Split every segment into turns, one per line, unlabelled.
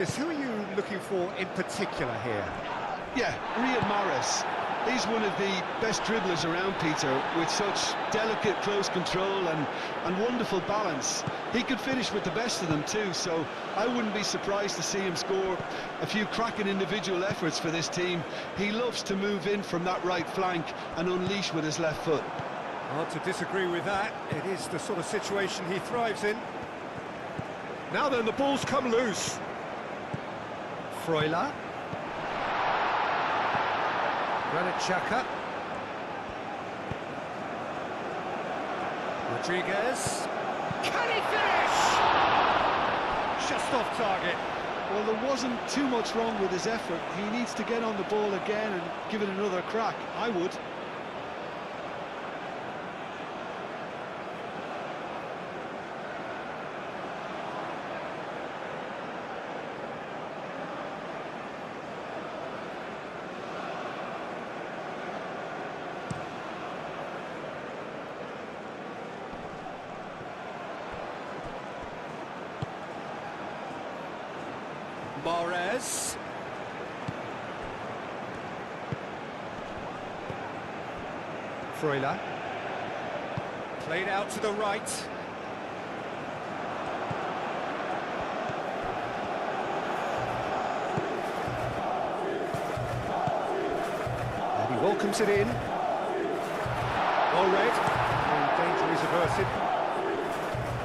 Who are you looking for in particular here?
Yeah, Riyad Mahrez. He's one of the best dribblers around, Peter, with such delicate, close control and wonderful balance. He could finish with the best of them too, so I wouldn't be surprised to see him score a few cracking individual efforts for this team. He loves to move in from that right flank and unleash with his left foot.
Hard to disagree with that. It is the sort of situation he thrives in. Now then, the ball's come loose. Freuler. Granit Xhaka. Rodriguez. Can he finish? Just off target.
Well, there wasn't too much wrong with his effort. He needs to get on the ball again and give it another crack. I would.
Mahrez. Freuler. Played out to the right. And he welcomes it in. Well read. And danger is averted.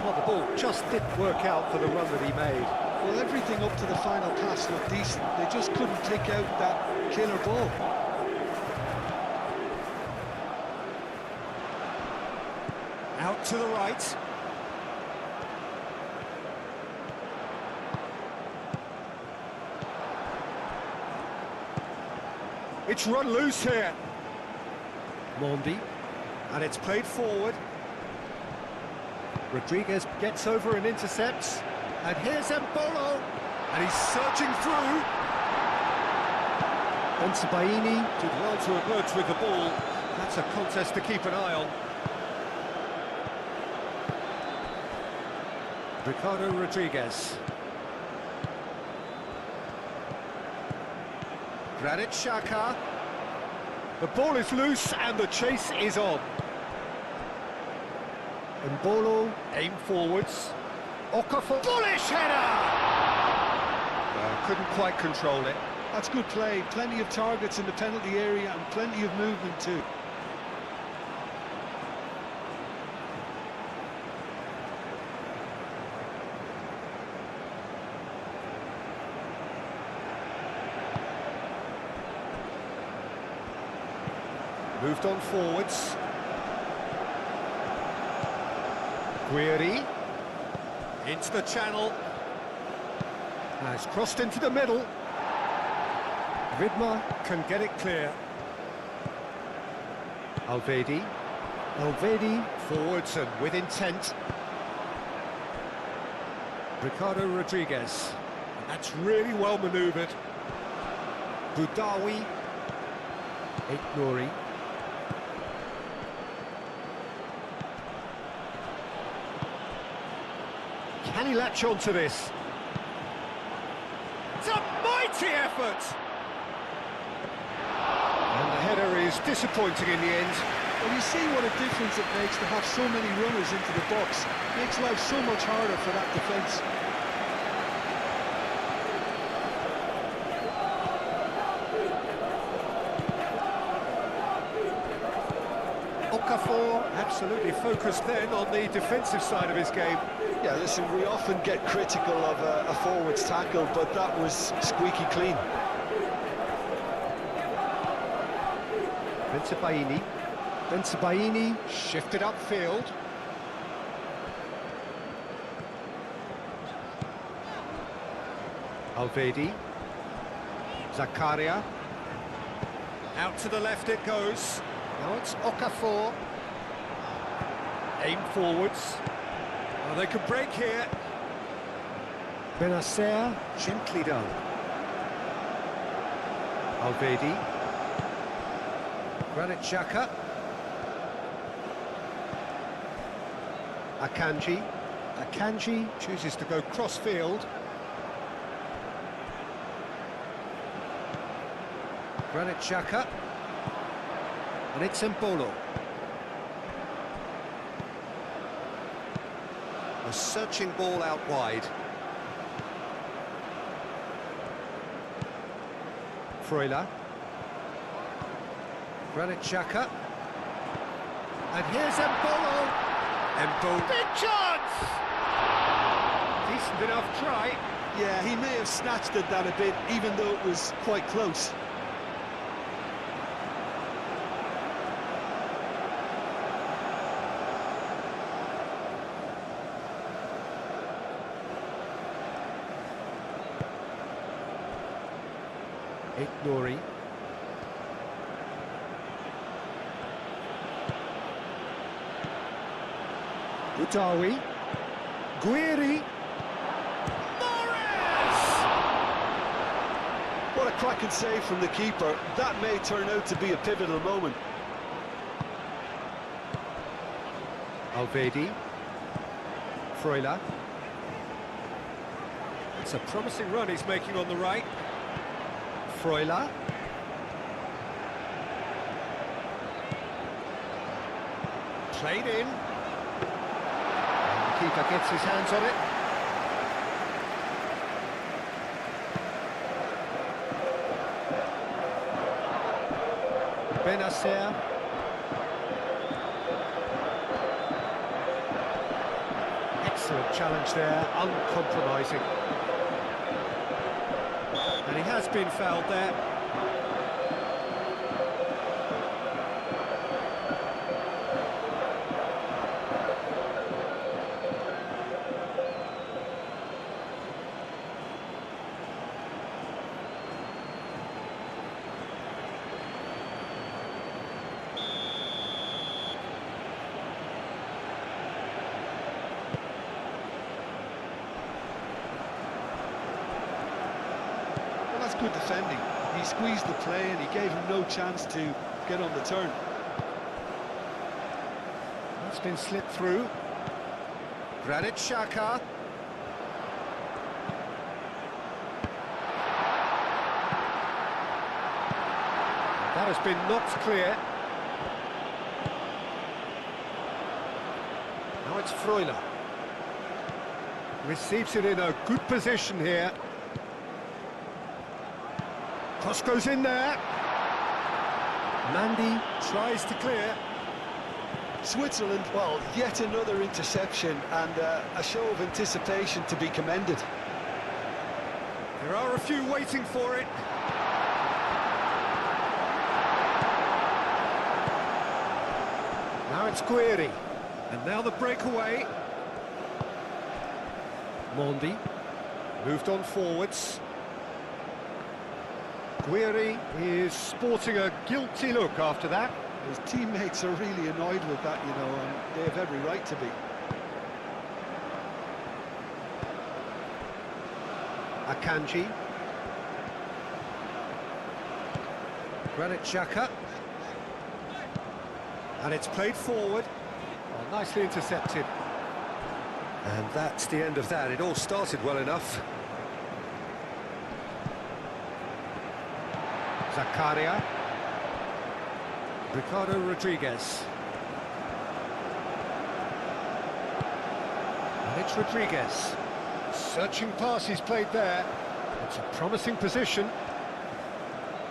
Well, the ball just didn't work out for the run that he made.
Well, everything up to the final pass looked decent. They just couldn't take out that killer ball.
Out to the right. It's run loose here. Mondi. And it's played forward. Rodriguez gets over and intercepts. And here's Embolo, and he's surging through. Bensebaini did well to emerge with the ball. That's a contest to keep an eye on. Ricardo Rodriguez. Granit Xhaka. The ball is loose and the chase is on. Embolo, aim forwards. Okafor, bullish header! Couldn't quite control it.
That's good play. Plenty of targets in the penalty area and plenty of movement too.
Moved on forwards. Guiri. Into the channel. Has crossed into the middle. Vidmar can get it clear. Alvedi. Alvedi forwards and with intent. Ricardo Rodriguez. That's really well manoeuvred. Boudaoui. Nouri. Can he latch on to this? It's a mighty effort! And the header is disappointing in the end.
Well, you see what a difference it makes to have so many runners into the box. Makes life so much harder for that defence.
Okafor absolutely focused then on the defensive side of his game.
Yeah, listen, we often get critical of a forward's tackle, but that was squeaky clean.
Bensebaini. Bensebaini shifted upfield. Alvedi. Zakaria. Out to the left it goes. Now it's Okafor. Aim forwards. Oh, they could break here. Benacer, gently done. Alvedi. Granit Xhaka. Akanji. Akanji chooses to go cross-field. Granit Xhaka. And it's Embolo. A searching ball out wide. Freuler. Granit Xhaka. And here's Embolo. Embolo. Big chance! Decent enough try.
Yeah, he may have snatched at that a bit, even though it was quite close.
Nouri. Utawi. Guiri.
What a cracking save from the keeper. That may turn out to be a pivotal moment.
Alvedi. Freuler. It's a promising run he's making on the right. Freuler. Played in. The keeper gets his hands on it. Benacer. Excellent challenge there, uncompromising. And he has been fouled there.
That's good defending. He squeezed the play and he gave him no chance to get on the turn.
That's been slipped through. Granit Xhaka. That has been knocked clear. Now it's Freuler. Receives it in a good position here. Cross goes in there. Mandy tries to clear.
Switzerland, well, yet another interception and a show of anticipation to be commended.
There are a few waiting for it. Now it's Guiri. And now the breakaway. Mondi moved on forwards. Guiri is sporting a guilty look after that.
His teammates are really annoyed with that, you know, and they have every right to be.
Akanji. Granit Xhaka. And it's played forward. Well, nicely intercepted. And that's the end of that. It all started well enough. Zakaria. Ricardo Rodriguez. And it's Rodriguez. Searching pass he's played there. It's a promising position.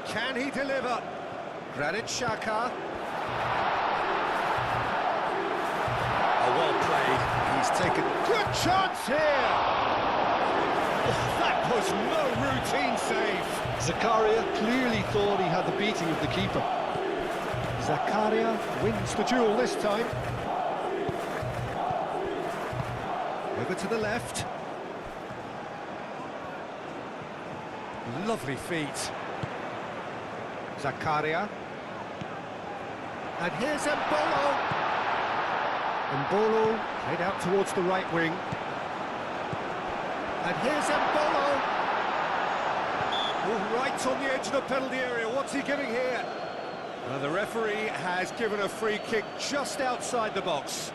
Can he deliver? Granit Xhaka. Oh, well played. He's taken good chance here. Oh, that was no routine save.
Zakaria clearly thought he had the beating of the keeper.
Zakaria wins the duel this time. Over to the left. Lovely feet. Zakaria. And here's Embolo. Embolo played out towards the right wing. And here's Embolo. Oh, right on the edge of the penalty area. What's he giving here? Well, the referee has given a free kick just outside the box.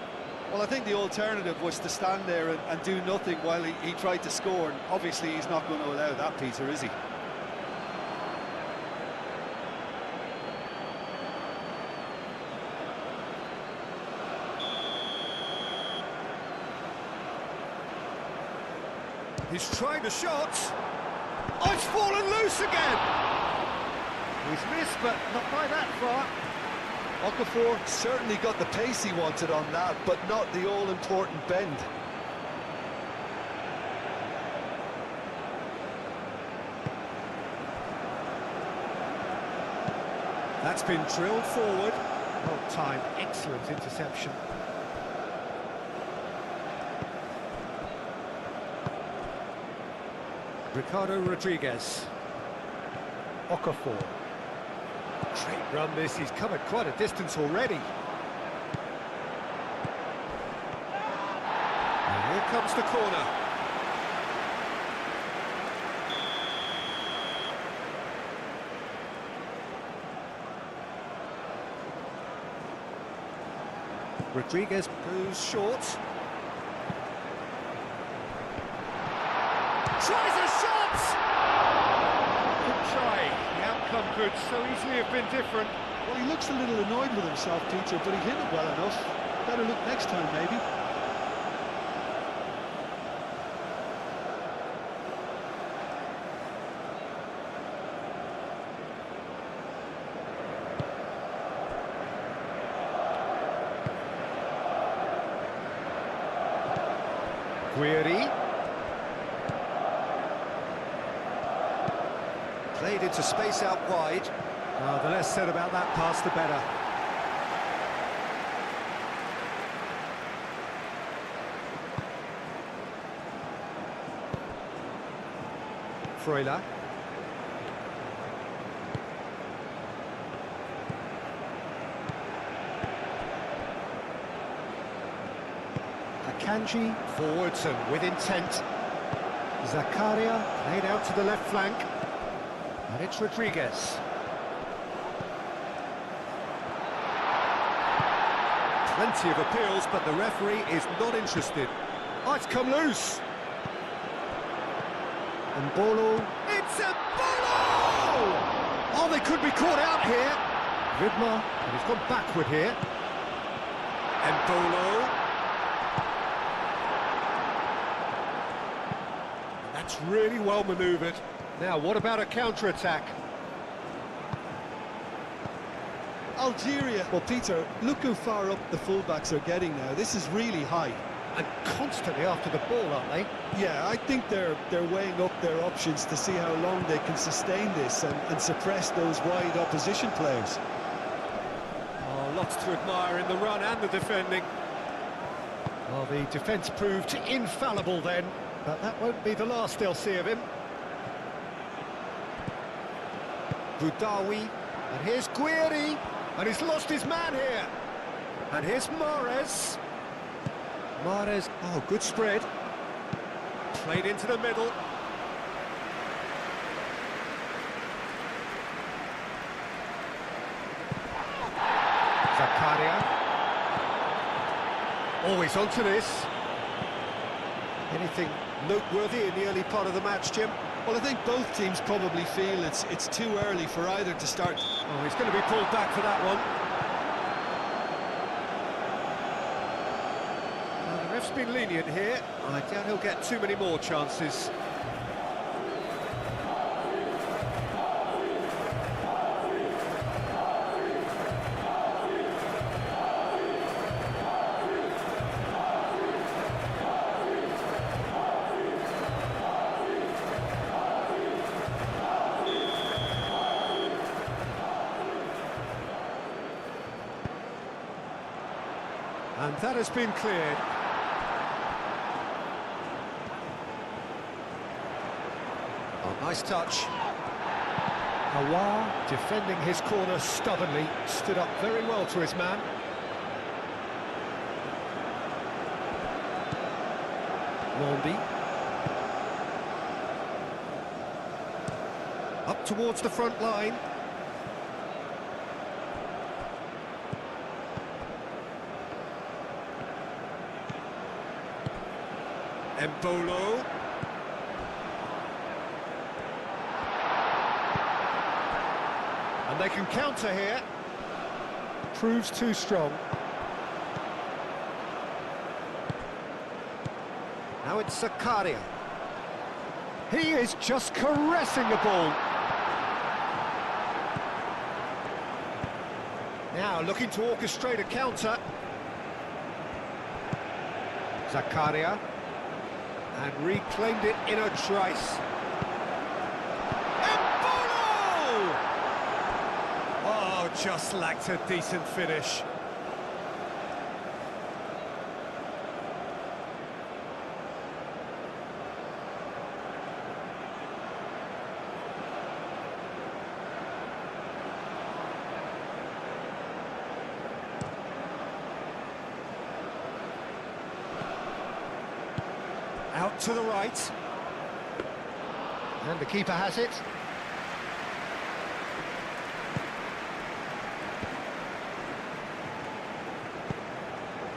Well, I think the alternative was to stand there and do nothing while he tried to score. And obviously, he's not going to allow that, Peter, is he?
He's trying the shot. Oh, it's fallen loose again! He's missed, but not by that far.
Okafor certainly got the pace he wanted on that, but not the all-important bend.
That's been drilled forward. Well timed, excellent interception. Ricardo Rodriguez. Okafor. Great run this, he's covered quite a distance already. And here comes the corner. Rodriguez goes short. Tries a shot! Good try. The outcome could so easily have been different.
Well, he looks a little annoyed with himself, Peter, but he hit it well enough. Better look next time, maybe.
Guiri. Played into space out wide. The less said about that pass, the better. Freuler. Akanji forwards and with intent. Zakaria played out to the left flank. And it's Rodriguez. Plenty of appeals, but the referee is not interested. Oh, it's come loose. And Bolo. It's a Bolo! Oh, they could be caught out here. Vidmar, and he's gone backward here. And Bolo. That's really well manoeuvred. Now, what about a counter-attack?
Algeria. Well, Peter, look how far up the fullbacks are getting now. This is really high.
And constantly after the ball, aren't they?
Yeah, I think they're weighing up their options to see how long they can sustain this and suppress those wide opposition players.
Oh, lots to admire in the run and the defending. Well, the defence proved infallible then, but that won't be the last they'll see of him. Boudaoui, and here's Guiri, and he's lost his man here. And here's Mahrez. Mahrez, oh, good spread. Played into the middle. Zakaria. Always onto this. Anything noteworthy in the early part of the match, Jim?
Well, I think both teams probably feel it's too early for either to start.
Oh, he's going to be pulled back for that one. Now, the ref's been lenient here. I doubt he'll get too many more chances. And that has been cleared. Oh, nice touch. Aouar, defending his corner stubbornly, stood up very well to his man. Mondi. Up towards the front line. Embolo. And they can counter here. Proves too strong. Now it's Zakaria. He is just caressing the ball. Now looking to orchestrate a counter. Zakaria. And reclaimed it in a trice. Embolo! Oh, just lacked a decent finish. Out to the right. And the keeper has it.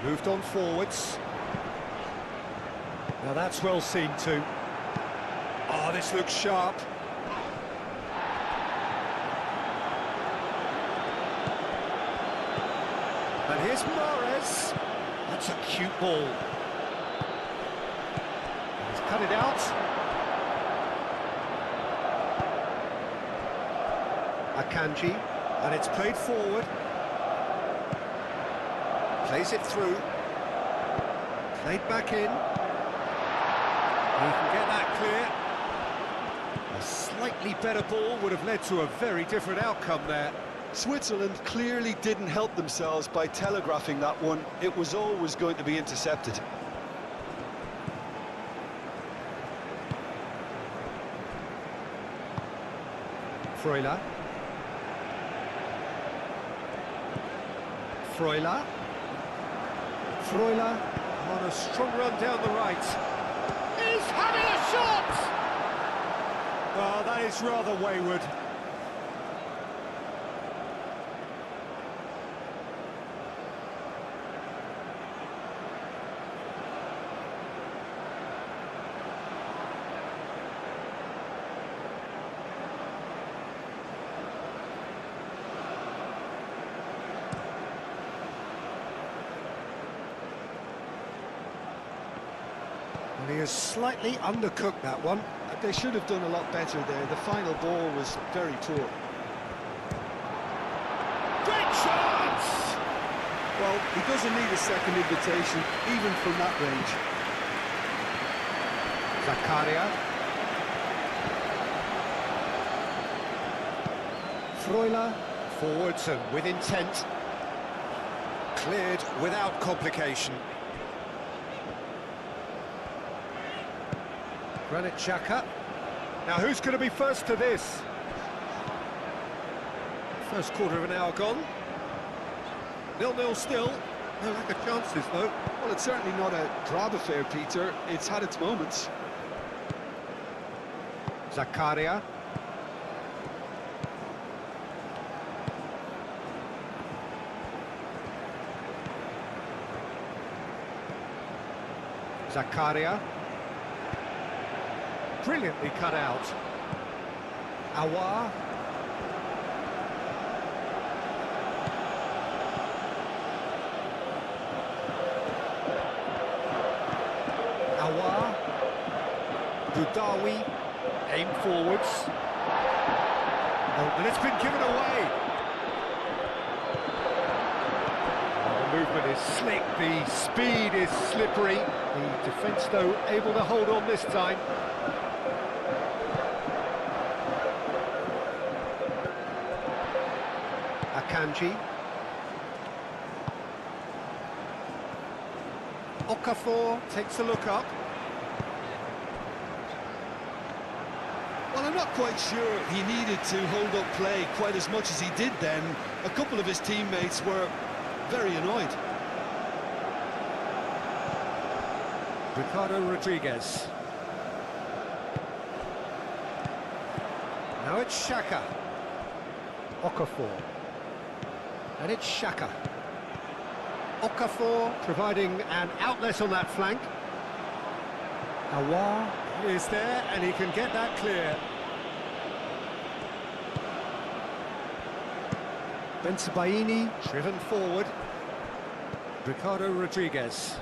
Moved on forwards. Now that's well seen too. Oh, this looks sharp. And here's Mahrez. That's a cute ball. Cut it out. Akanji, and it's played forward. Plays it through. Played back in. He can get that clear. A slightly better ball would have led to a very different outcome there.
Switzerland clearly didn't help themselves by telegraphing that one. It was always going to be intercepted.
Freuler. Freuler. Freuler on a strong run down the right. He's having a shot! Oh, that is rather wayward. And he has slightly undercooked that one.
They should have done a lot better there. The final ball was very poor.
Great chance!
Well, he doesn't need a second invitation, even from that range.
Zakaria. Freuler. Forwards and with intent. Cleared without complication. Granit Xhaka. Now who's going to be first to this? First quarter of an hour gone. 0-0 still. No lack of chances though.
Well, it's certainly not a drab affair, Peter. It's had its moments.
Zakaria. Zakaria. Brilliantly cut out. Awar. Awar. Dudawi. Aim forwards. Oh, and it's been given away. The movement is slick, the speed is slippery. The defence, though, able to hold on this time. Akanji. Okafor takes a look up.
Well, I'm not quite sure he needed to hold up play quite as much as he did then. A couple of his teammates were very annoyed.
Ricardo Rodriguez. Now it's Xhaka. Okafor. And it's Xhaka. Okafor providing an outlet on that flank. Awar is there and he can get that clear. Bensebaini driven forward. Ricardo Rodriguez.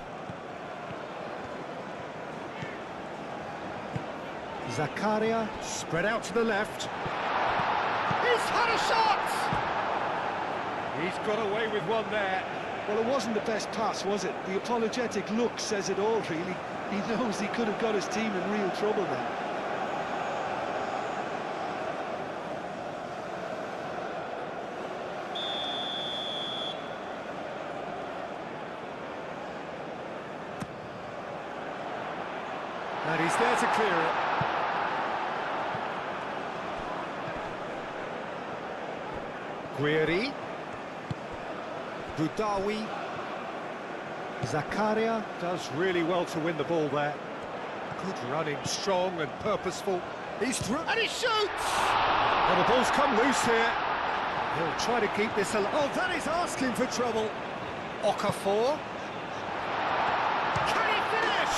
Zakaria, spread out to the left. He's had a shot! He's got away with one there.
Well, it wasn't the best pass, was it? The apologetic look says it all, really. He knows he could have got his team in real trouble then.
And he's there to clear it. Guiri. Budawi. Zakaria does really well to win the ball there. Good running, strong and purposeful. He's through and he shoots! Well, the ball's come loose here. He'll try to keep this alive. Oh, that is asking for trouble. Okafor. Can he finish?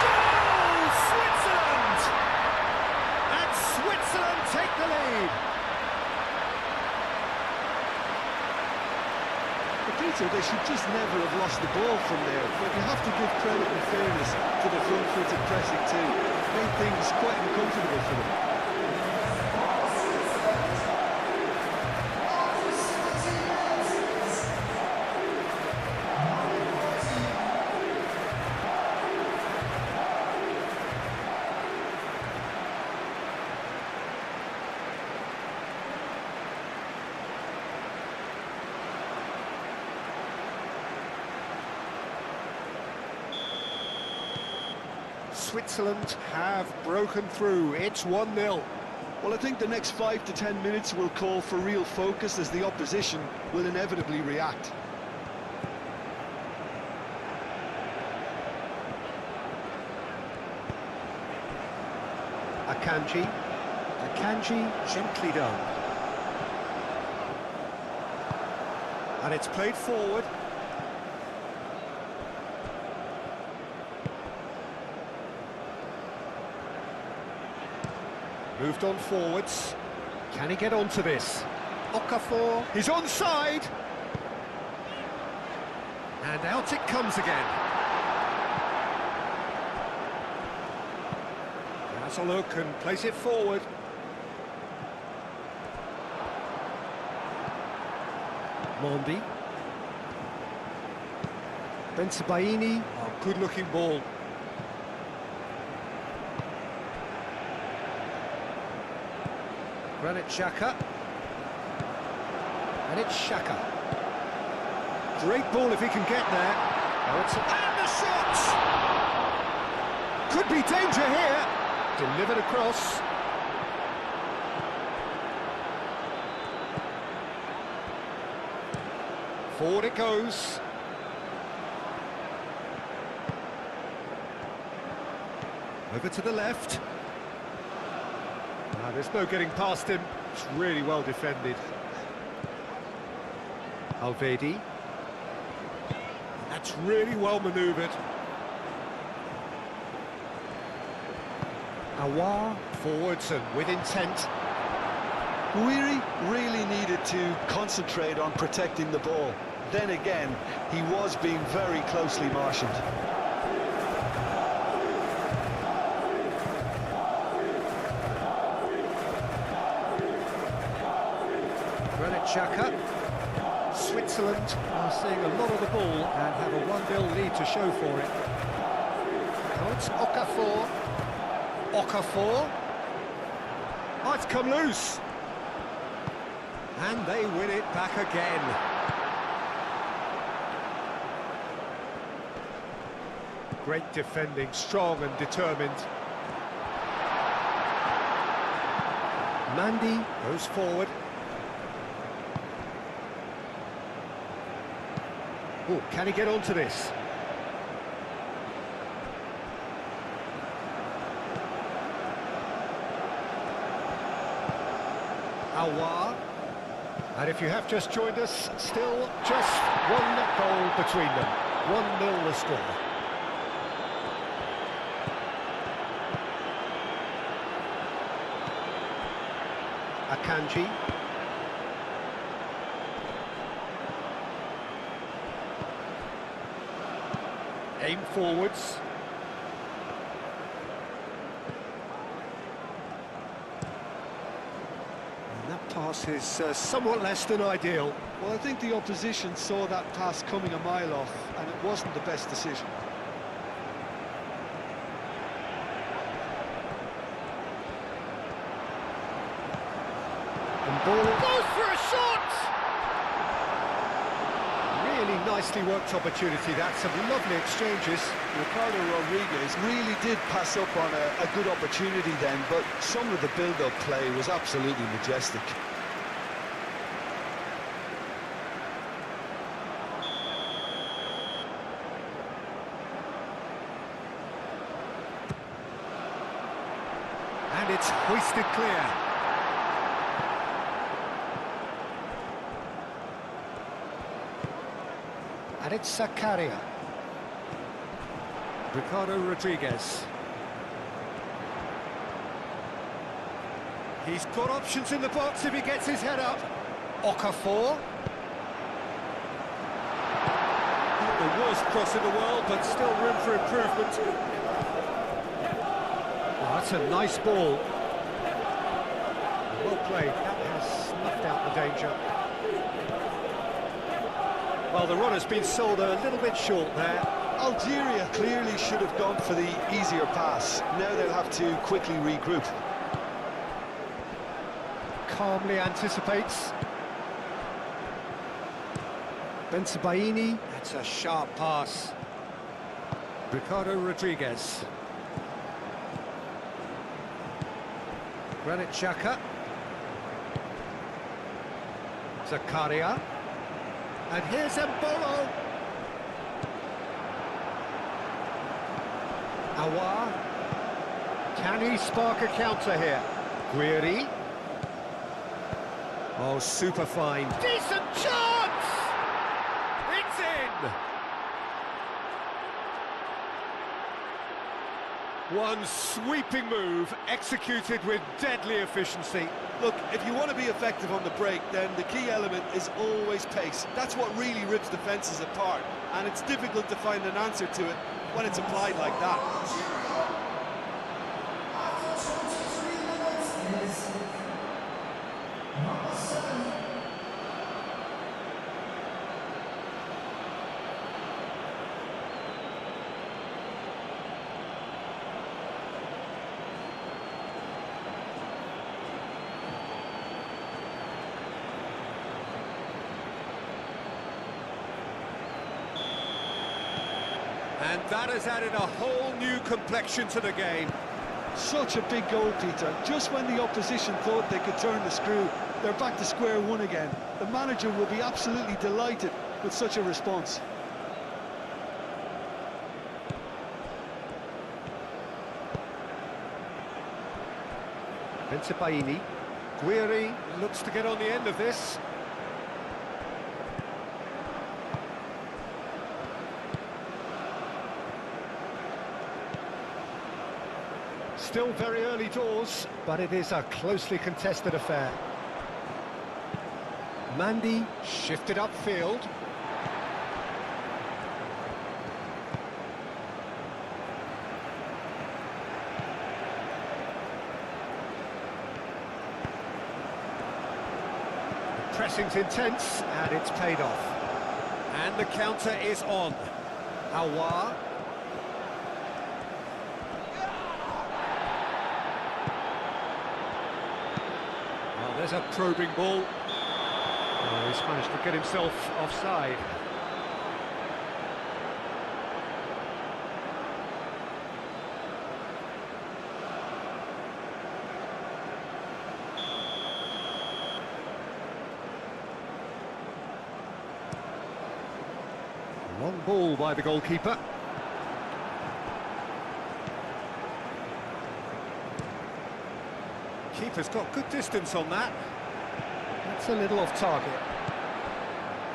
Goal! Switzerland! And Switzerland take the lead.
Peter, they should just never have lost the ball from there, but you have to give credit and fairness to the front-footed pressing too. Made things quite uncomfortable for them.
Switzerland have broken through. It's 1-0.
Well, I think the next 5 to 10 minutes will call for real focus as the opposition will inevitably react.
Akanji. Akanji, gently done. And it's played forward. Moved on forwards. Can he get onto this? Okafor, he's onside! And out it comes again. Has a look and plays it forward. Mondi. Bensebaini, oh, good-looking ball. Granit Xhaka. And it's Xhaka. Great ball if he can get there. Oh, it's and the shot! Could be danger here. Delivered across. Forward it goes. Over to the left. There's no getting past him. It's really well defended. Alvedi. That's really well manoeuvred. Awar, forwards and with intent.
Guiri really needed to concentrate on protecting the ball. Then again, he was being very closely marshalled.
Granit Xhaka. Switzerland are seeing a lot of the ball and have a 1-0 lead to show for it. Now it's Okafor. Okafor. Oh, it's come loose. And they win it back again. Great defending, strong and determined. Mandy goes forward. Oh, can he get onto this? Awar. And if you have just joined us, still just one goal between them. 1-0 the score. Akanji. Aim forwards. pass is somewhat less than ideal.
Well, I think the opposition saw that pass coming a mile off, and it wasn't the best decision.
And ball goes for a shot! Really nicely worked opportunity, that. Some lovely exchanges.
Ricardo Rodriguez really did pass up on a good opportunity then, but some of the build-up play was absolutely majestic.
And it's hoisted clear. And it's Zakaria. Ricardo Rodriguez. He's got options in the box if he gets his head up. Okafor. Not the worst cross in the world, but still room for improvement. Oh, that's a nice ball. Well played. That has snuffed out the danger. Well, the run has been sold a little bit short there.
Algeria clearly should have gone for the easier pass. Now they'll have to quickly regroup.
Calmly anticipates. Bensebaini, that's a sharp pass. Ricardo Rodriguez. Granit Xhaka. Zakaria. And here's Mbolo. Aouar. Can he spark a counter here? Guiri. Oh, super fine. Decent chance! It's in! One sweeping move, executed with deadly efficiency.
Look, if you want to be effective on the break, then the key element is always pace. That's what really rips defences apart, and it's difficult to find an answer to it when it's applied like that.
And that has added a whole new complexion to the game.
Such a big goal, Peter. Just when the opposition thought they could turn the screw, they're back to square one again. The manager will be absolutely delighted with such a response.
Bensebaini. Guiri looks to get on the end of this. Still very early doors, but it is a closely contested affair. Mandy shifted upfield. The pressing's intense, and it's paid off. And the counter is on. Aouar. There's a probing ball. Oh, he's managed to get himself offside. Long ball by the goalkeeper. Keeper's got good distance on that. That's a little off target.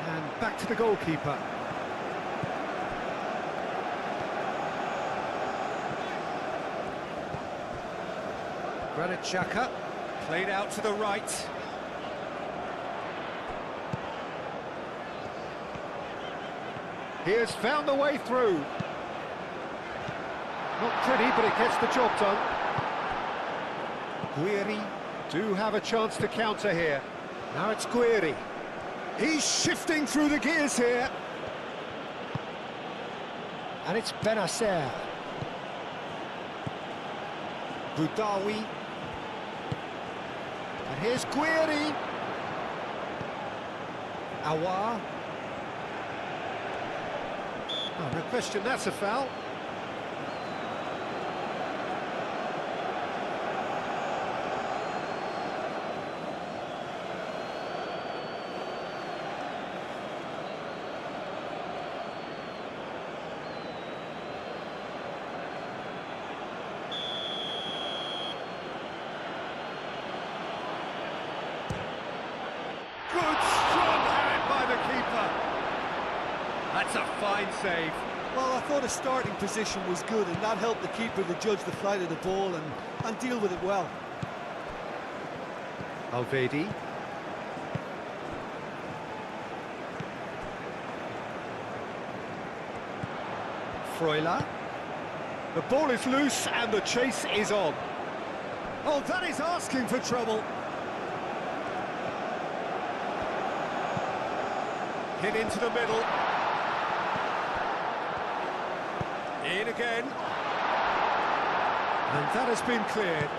And back to the goalkeeper. Granit Xhaka, played out to the right. He has found the way through. Not pretty, but it gets the job done. Guiri. Do have a chance to counter here. Now it's Guiri. He's shifting through the gears here. And it's Benacer. Boudaoui. And here's Guiri. Aouar. Oh, no question, that's a foul. Good, strong hand by the keeper. That's a fine save.
Well, I thought his starting position was good, and that helped the keeper to judge the flight of the ball and deal with it well.
Alvedi. Freuler. The ball is loose and the chase is on. Oh, that is asking for trouble. Hit into the middle. In again. And that has been cleared.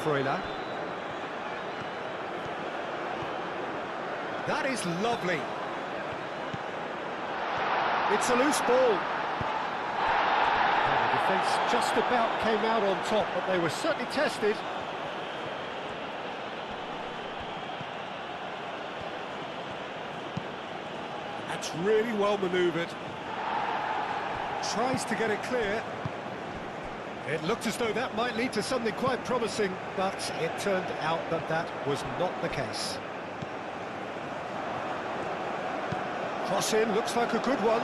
Freuler. That is lovely. It's a loose ball. The defence just about came out on top, but they were certainly tested. That's really well manoeuvred. Tries to get it clear. It looked as though that might lead to something quite promising, but it turned out that that was not the case. Cross in, looks like a good one.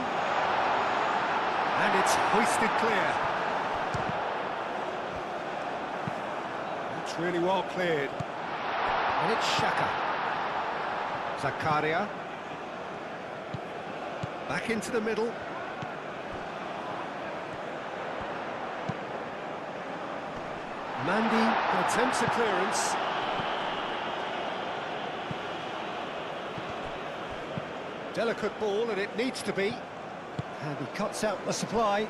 And it's hoisted clear. That's really well cleared. And it's Xhaka. Zakaria. Back into the middle. Mandy attempts a clearance. Delicate ball, and it needs to be. And he cuts out the supply.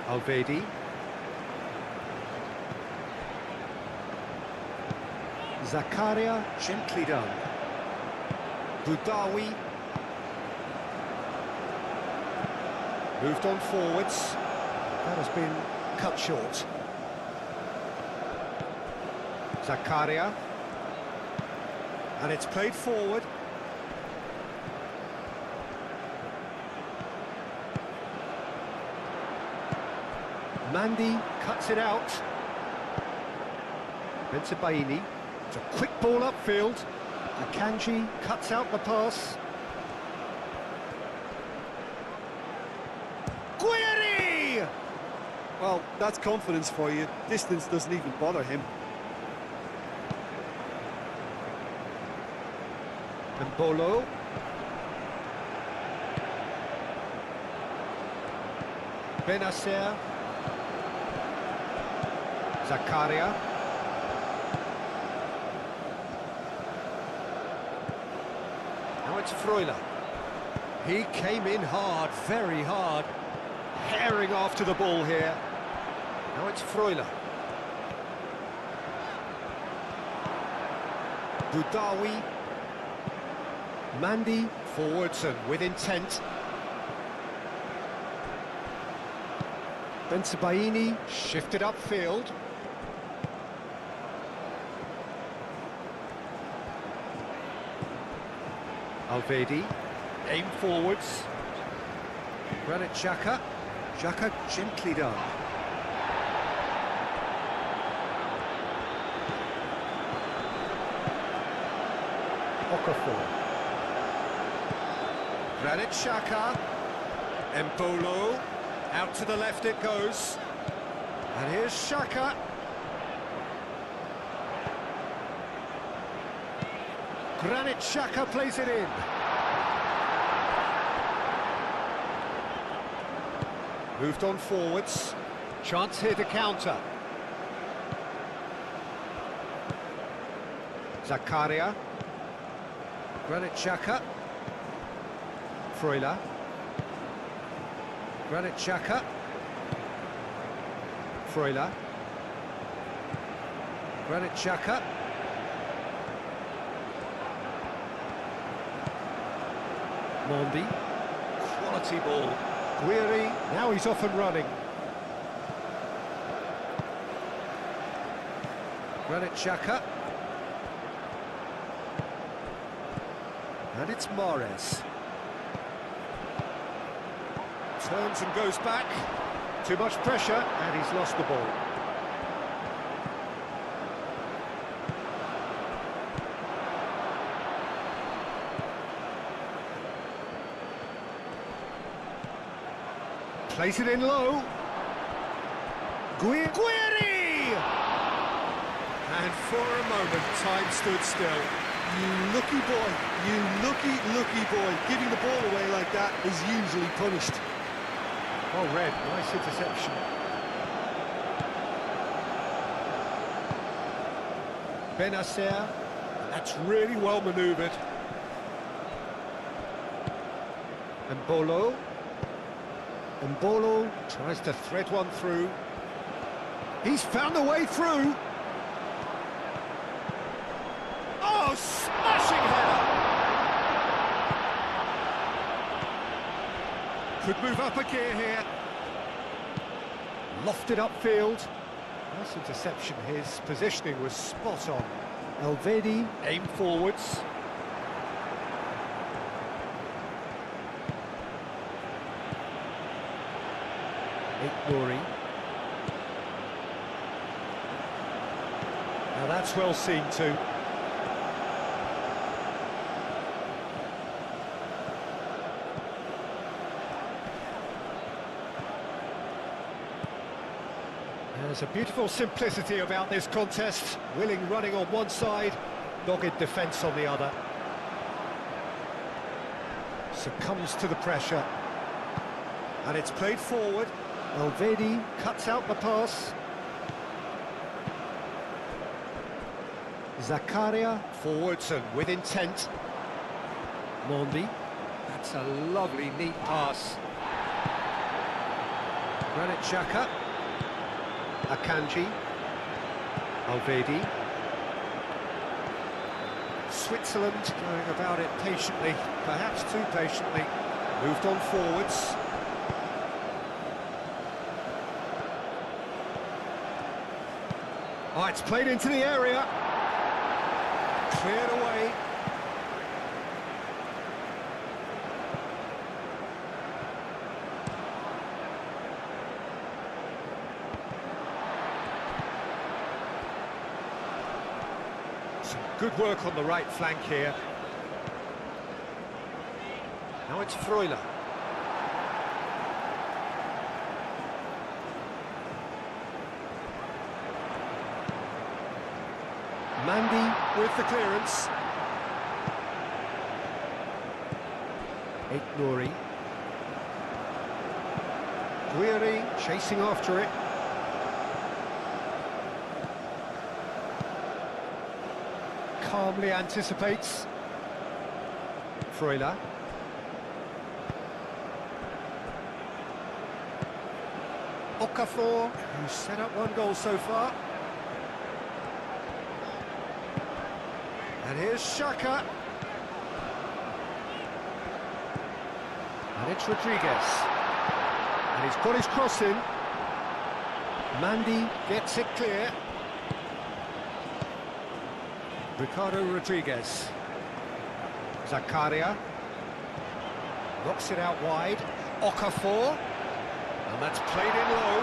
Alvedi. Zakaria, gently done. Boudaoui. Moved on forwards. That has been cut short. Zakaria. And it's played forward. Mandy cuts it out. Bensebaini. It's a quick ball upfield. Akanji cuts out the pass. Guiri!
Well, that's confidence for you. Distance doesn't even bother him.
Mbolo. Benacer. Zakaria. Now it's Freuler. He came in hard, very hard. Herring after the ball here. Now it's Freuler. Boudaoui. Mandy forwards and with intent. Bensebaini shifted upfield. Alvedi, aim forwards. Granit Xhaka. Xhaka gently done. Okafor. Granit Xhaka. Mbolo. Out to the left it goes. And here's Xhaka. Granit Xhaka plays it in. Moved on forwards. Chance here to counter. Zakaria. Granit Xhaka. Freuler. Granit Xhaka. Freuler. Granit Xhaka. Mondi. Quality ball. Guiri. Now he's off and running. Granit Xhaka. And it's Mahrez. Turns and goes back. Too much pressure, and he's lost the ball. Plays it in low. Guiri! And for a moment, time stood still.
You lucky boy, you lucky boy. Giving the ball away like that is usually punished.
Well read, nice interception. Benacer, that's really well manoeuvred. Mbolo. Mbolo tries to thread one through. He's found a way through. Oh, smashing header! Could move up a gear here. Lofted upfield. Nice interception. His positioning was spot on. Elvedi aim forwards. Nouri. Now that's well seen too. There's a beautiful simplicity about this contest. Willing running on one side, dogged defence on the other. Succumbs to the pressure. And it's played forward. Elvedi cuts out the pass. Zakaria forwards and with intent. Mondi. That's a lovely, neat pass. Granit Xhaka. Akanji. Elvedi. Switzerland going about it patiently, perhaps too patiently. Moved on forwards. Oh, it's played into the area. Cleared away. Some good work on the right flank here. Now it's Freuler. Mandy with the clearance. Nouri. Guiri chasing after it. Calmly anticipates. Freuler. Okafor, who's set up one goal so far. And here's Xhaka. And it's Rodriguez. And he's got his cross in. Mandy gets it clear. Ricardo Rodriguez. Zakaria. Knocks it out wide. Okafor. And that's played in low.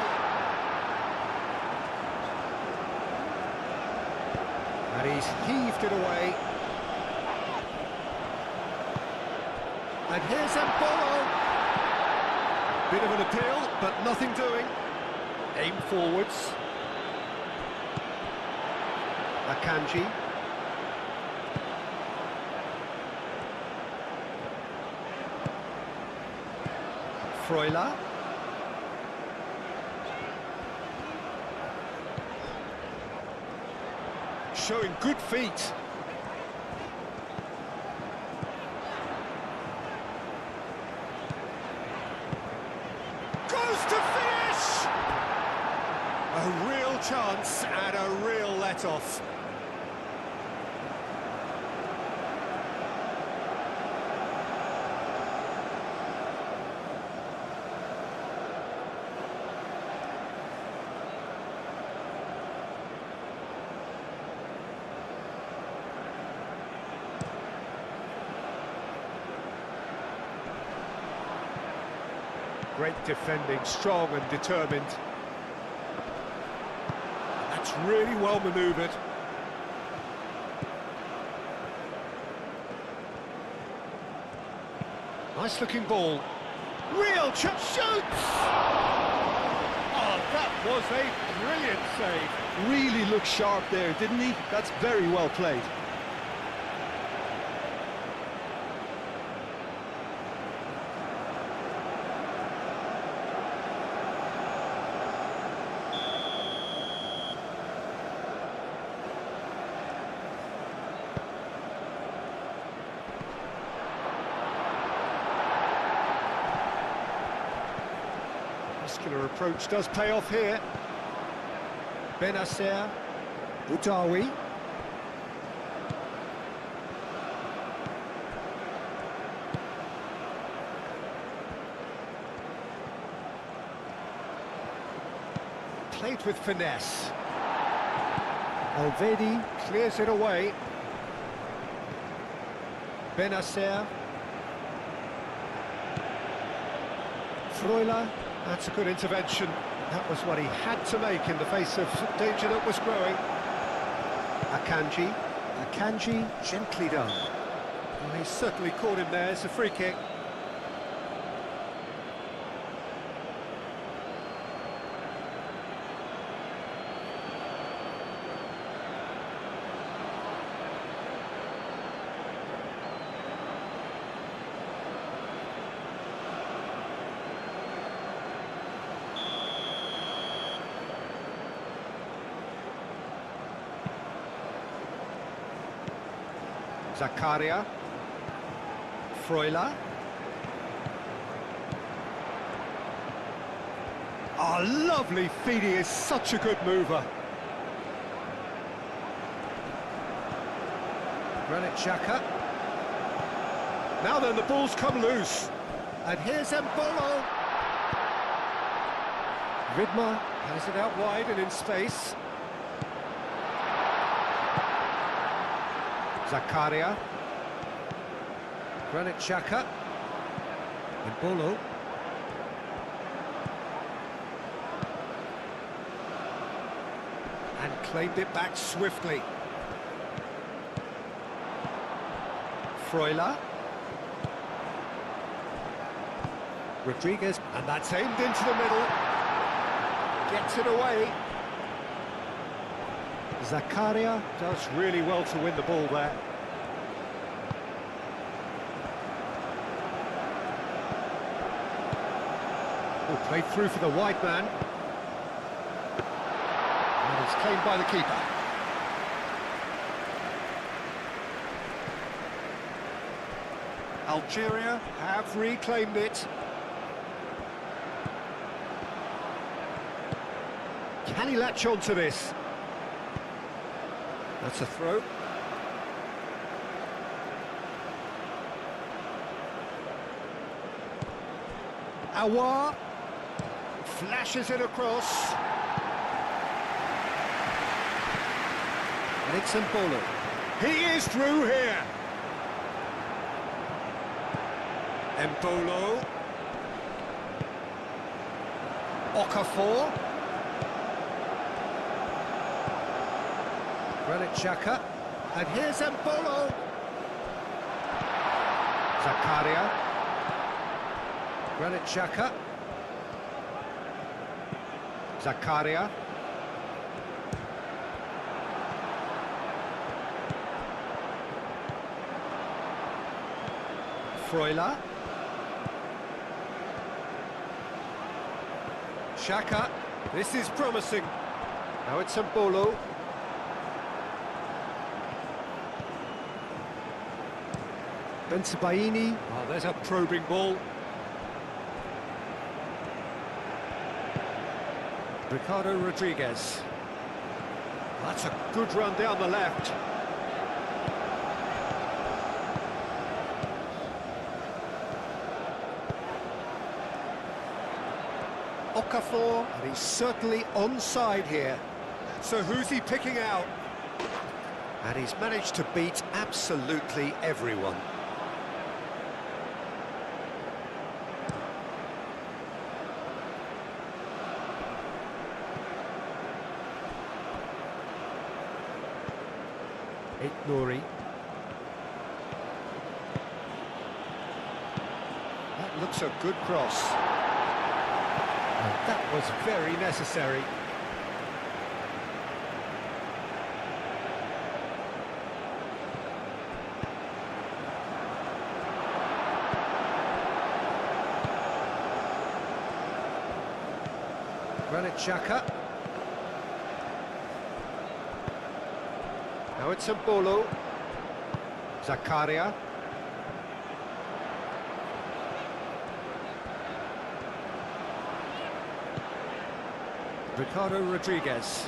And he's heaved it away. And here's Mbolo. Bit of an appeal, but nothing doing. Aim forwards. Akanji. Freuler. showing good feet. Goes to finish! A real chance and a real let-off. Great defending, strong and determined. That's really well manoeuvred. Nice looking ball. Real chance, shoots! Oh, that was a brilliant save.
Really looked sharp there, didn't he? That's very well played.
Muscular approach does pay off here. Benacer, Boutaoui. Played with finesse. Alvedi clears it away. Benacer. Freuler. That's a good intervention. That was what he had to make in the face of danger that was growing. Akanji, gently done. Well, he certainly caught him there. It's a free kick. Zakaria, Freuler. Oh, lovely feed, he is such a good mover. Granit Xhaka. Now then, the ball's come loose. And here's Embolo. Vidmar has it out wide and in space. Zakaria, Granit Xhaka, Embolo. And claimed it back swiftly. Freuler. Rodriguez, and that's aimed into the middle. Gets it away. Zakaria does really well to win the ball there. Oh, played through for the wide man. And it's claimed by the keeper. Algeria have reclaimed it. Can he latch on to this? That's a throw. Aouar flashes it across. And it's Embolo. He is through here. Embolo. Okafor. Granit Xhaka, and here's Embolo. Zakaria. Granit Xhaka. Zakaria. Freuler. Xhaka. This is promising. Now it's Embolo. Bensebaini. Oh, there's a probing ball. Ricardo Rodriguez. That's a good run down the left. Okafor, and he's certainly onside here. So who's he picking out? And he's managed to beat absolutely everyone. Nouri. That looks a good cross. And that was very necessary. Granit Xhaka. Now it's Mbolo. Zakaria. Ricardo Rodriguez.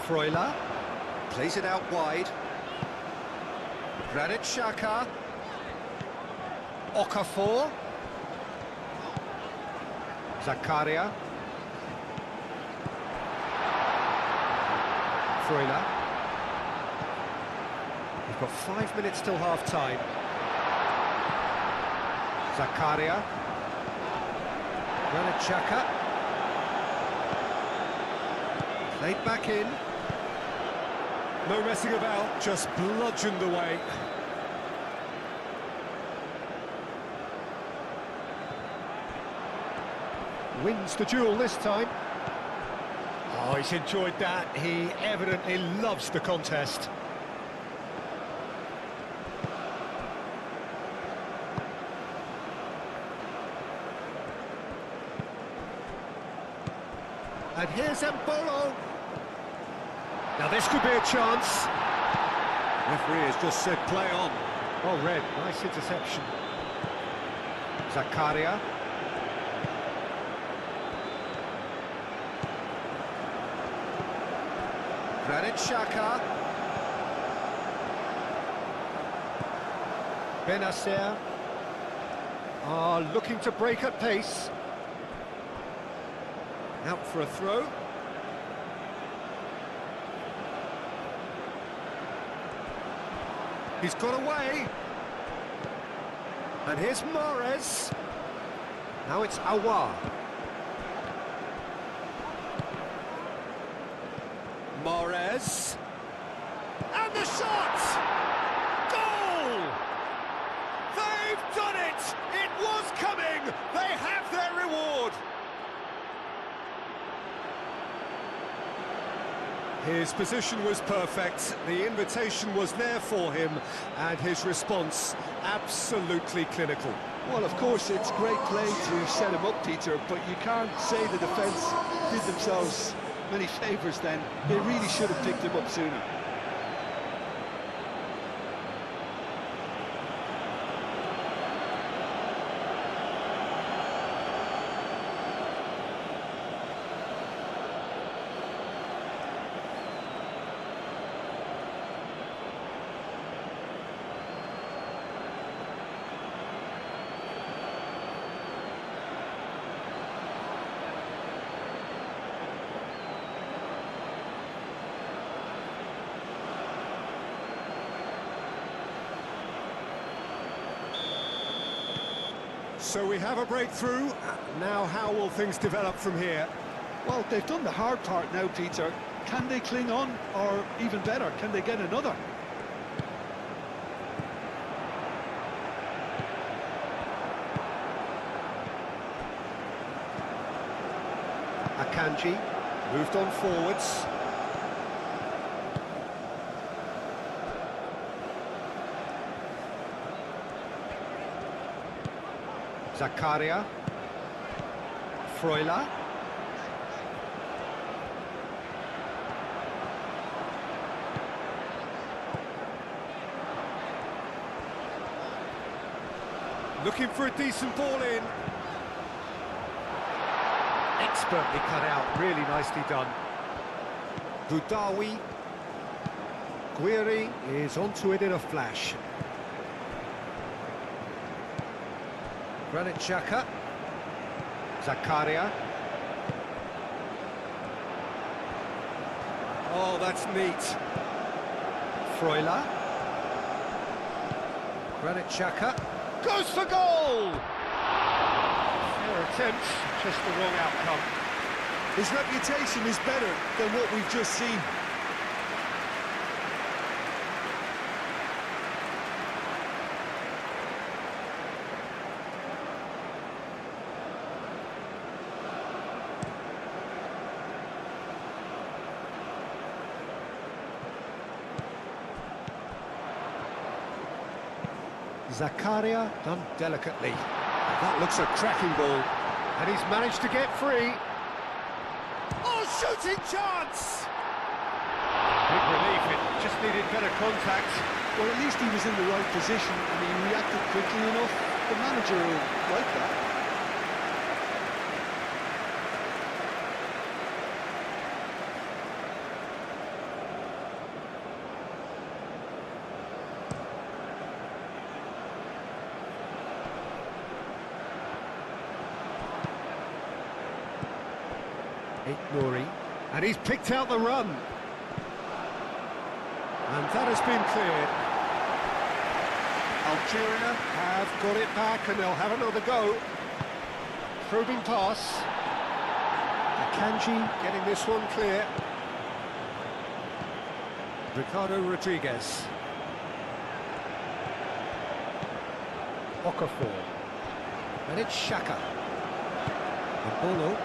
Freuler. Plays it out wide. Granit Xhaka. Okafor. Zakaria. Freuler. We've got 5 minutes till half-time. Zakaria. Granit Xhaka. Played back in. No messing about, just bludgeoned away. Wins the duel this time. Oh, he's enjoyed that. He evidently loves the contest. And here's Mbolo. Now this could be a chance. Referee has just said play on. Oh, red. Nice interception. Zakaria. Granit Xhaka. Benacer. Looking to break at pace. Out for a throw. He's got away. And here's Mahrez. Now it's Aouar. Mahrez. And the shot! Goal! They've done it! It was coming! They have their reward! His position was perfect, the invitation was there for him, and his response absolutely clinical.
Well, of course, it's great play to set him up, Peter, but you can't say the defence did themselves many favours then. They really should have picked him up sooner.
So we have a breakthrough. Now how will things develop from here?
Well, they've done the hard part now, Peter. Can they cling on, or even better, can they get another?
Akanji moved on forwards. Zakaria. Freuler. Looking for a decent ball in. Expertly cut out, really nicely done. Budawi. Guiri is onto it in a flash. Granit Xhaka. Zakaria. Oh, that's neat. Freuler. Granit Xhaka. Goes for goal! Fair attempt, just the wrong outcome.
His reputation is better than what we've just seen.
Zakaria done delicately. That looks a cracking ball. And he's managed to get free. Oh, shooting chance! Big relief, it just needed better contact.
Well, at least he was in the right position and he reacted quickly enough. The manager will like that.
Nouri, and he's picked out the run. And that has been cleared. Algeria have got it back and they'll have another go. Probing pass. Akanji getting this one clear. Ricardo Rodriguez. Okafor. And it's Xhaka. Bolo.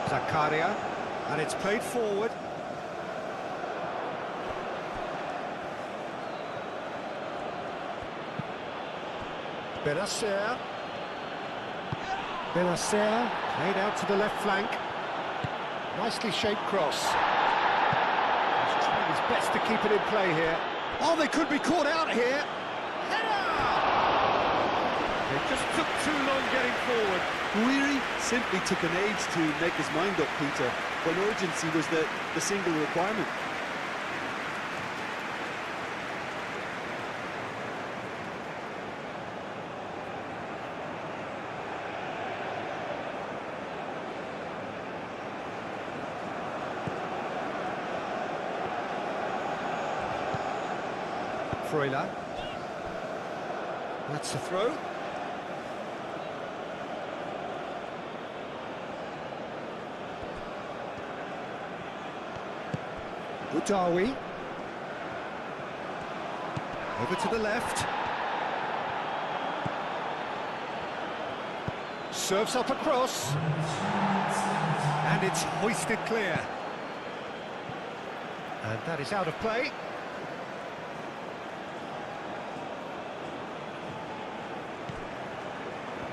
Zakaria, and it's played forward. Benacer. Benacer played out to the left flank. Nicely shaped cross. He's trying his best to keep it in play here. Oh, they could be caught out here. Header! It just took too long getting forward.
Guiri simply took an age to make his mind up, Peter, when urgency was the single requirement.
Freuler. That's the throw. Budawi. Over to the left. Serves up across. And it's hoisted clear. And that is out of play.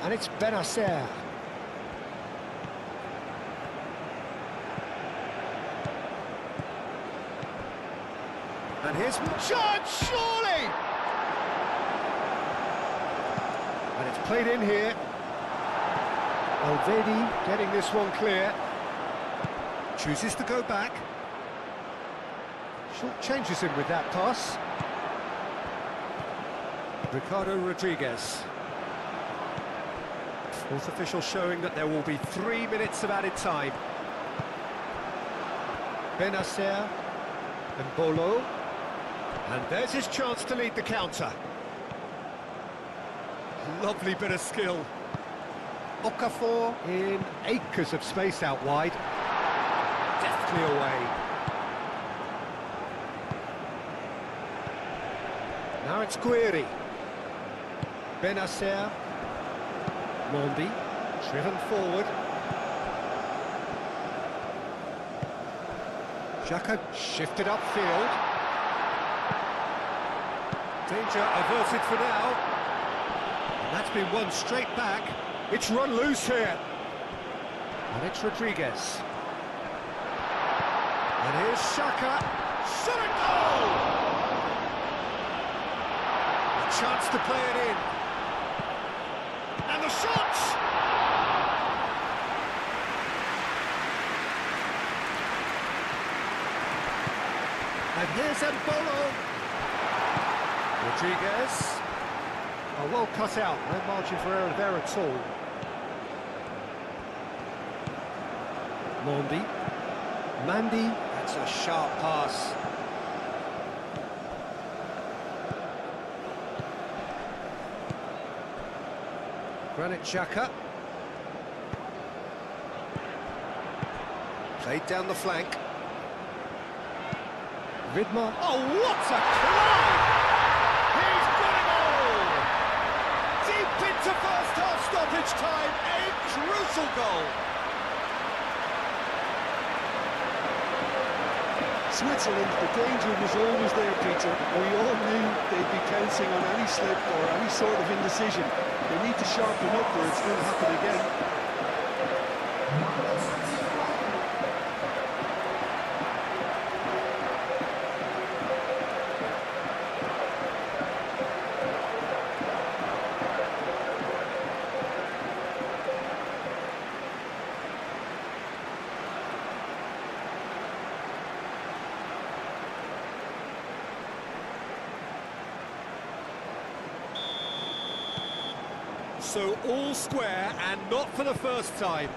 And it's Benacer. And here's Chance, surely! And it's played in here. Alvedi getting this one clear. Chooses to go back. Short changes him with that pass. Ricardo Rodriguez. Fourth official showing that there will be 3 minutes of added time. Benacer and Bolo. And there's his chance to lead the counter. Lovely bit of skill. Okafor in acres of space out wide. Deftly away. Now it's Guiri. Benacer. Mondi, driven forward. Xhaka shifted upfield. Danger averted for now. And that's been won straight back. It's run loose here. And it's Rodriguez. And here's Xhaka. Shot a goal! A chance to play it in. And the shot! And here's Mbolo. Rodriguez. Oh, well cut out, no margin for error there at all. Mandy, that's a sharp pass. Granit Xhaka. Played down the flank. Vidmar. Oh, what a climb! He's got it all! Deep into first half stoppage time, a crucial goal.
Switzerland, the danger was always there, Peter. We all knew they'd be pouncing on any slip or any sort of indecision. They need to sharpen up or it's going to happen again.
So all square and not for the first time.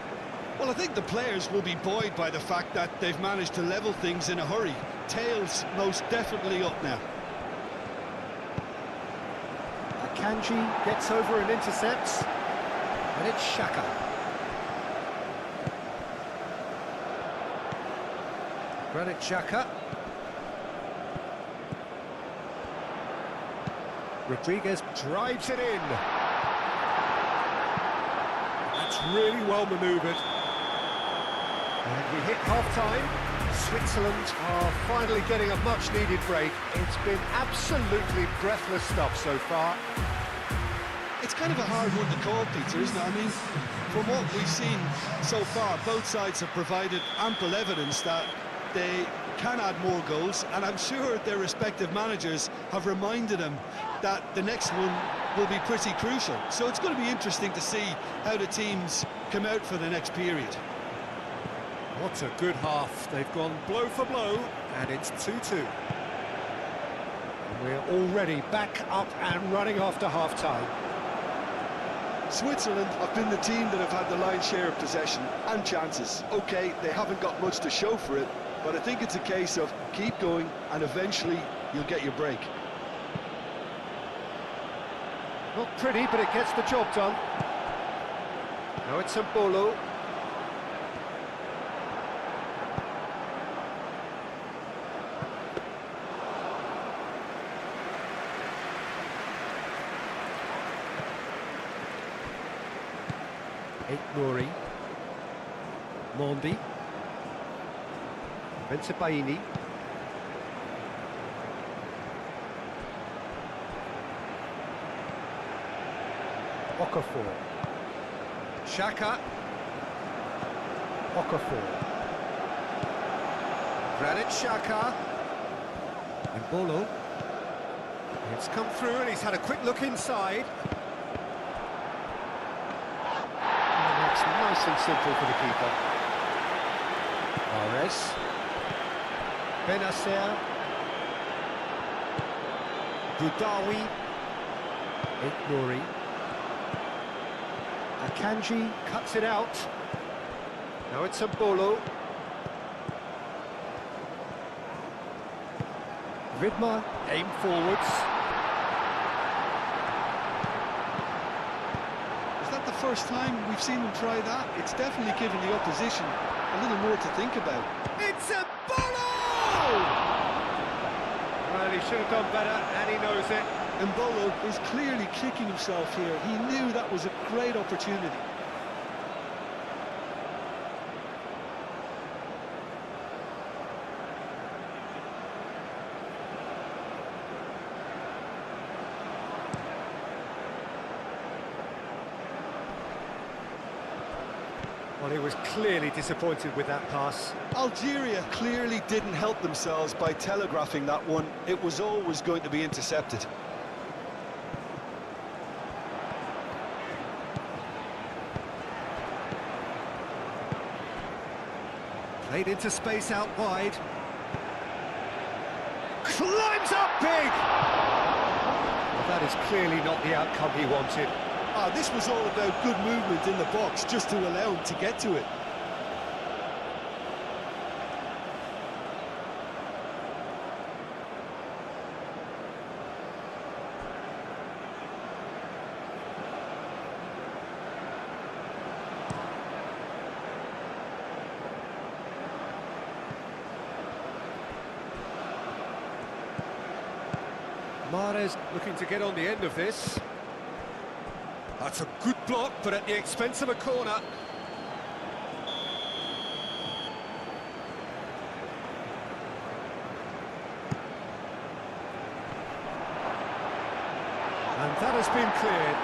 Well, I think the players will be buoyed by the fact that they've managed to level things in a hurry. Tails most definitely up now.
Akanji gets over and intercepts. And it's Xhaka. Granit Xhaka. Rodriguez drives it in. That's really well manoeuvred. And we hit half-time. Switzerland are finally getting a much-needed break. It's been absolutely breathless stuff so far.
It's kind of a hard one to call, Peter, isn't it? I mean, from what we've seen so far, both sides have provided ample evidence that they can add more goals, and I'm sure their respective managers have reminded them that the next one will be pretty crucial. So it's going to be interesting to see how the teams come out for the next period.
What a good half. They've gone blow for blow, and it's 2-2. And we're already back up and running after half-time.
Switzerland have been the team that have had the lion's share of possession and chances. OK, they haven't got much to show for it, but I think it's a case of keep going and eventually you'll get your break.
Not pretty, but it gets the job done. Now it's Mbolo. Nouri. Mondi. Bensebaini. Okafor. Xhaka. Okafor. Granit Xhaka. Mbolo. It's come through and he's had a quick look inside. Nice and simple for the keeper. Mahrez. Benacer. Boudaoui. Nouri. Akanji cuts it out. Now it's Mbolo. Vidmar aim forwards.
First time we've seen them try that. It's definitely given the opposition a little more to think about.
It's a Mbolo! Well, he should have done better, and he knows it.
Mbolo is clearly kicking himself here. He knew that was a great opportunity.
Well, he was clearly disappointed with that pass.
Algeria clearly didn't help themselves by telegraphing that one. It was always going to be intercepted.
Played into space out wide. Climbs up big! Well, that is clearly not the outcome he wanted.
Ah, this was all about good movement in the box, just to allow him to get to it.
Mahrez looking to get on the end of this. That's a good block, but at the expense of a corner. And that has been cleared.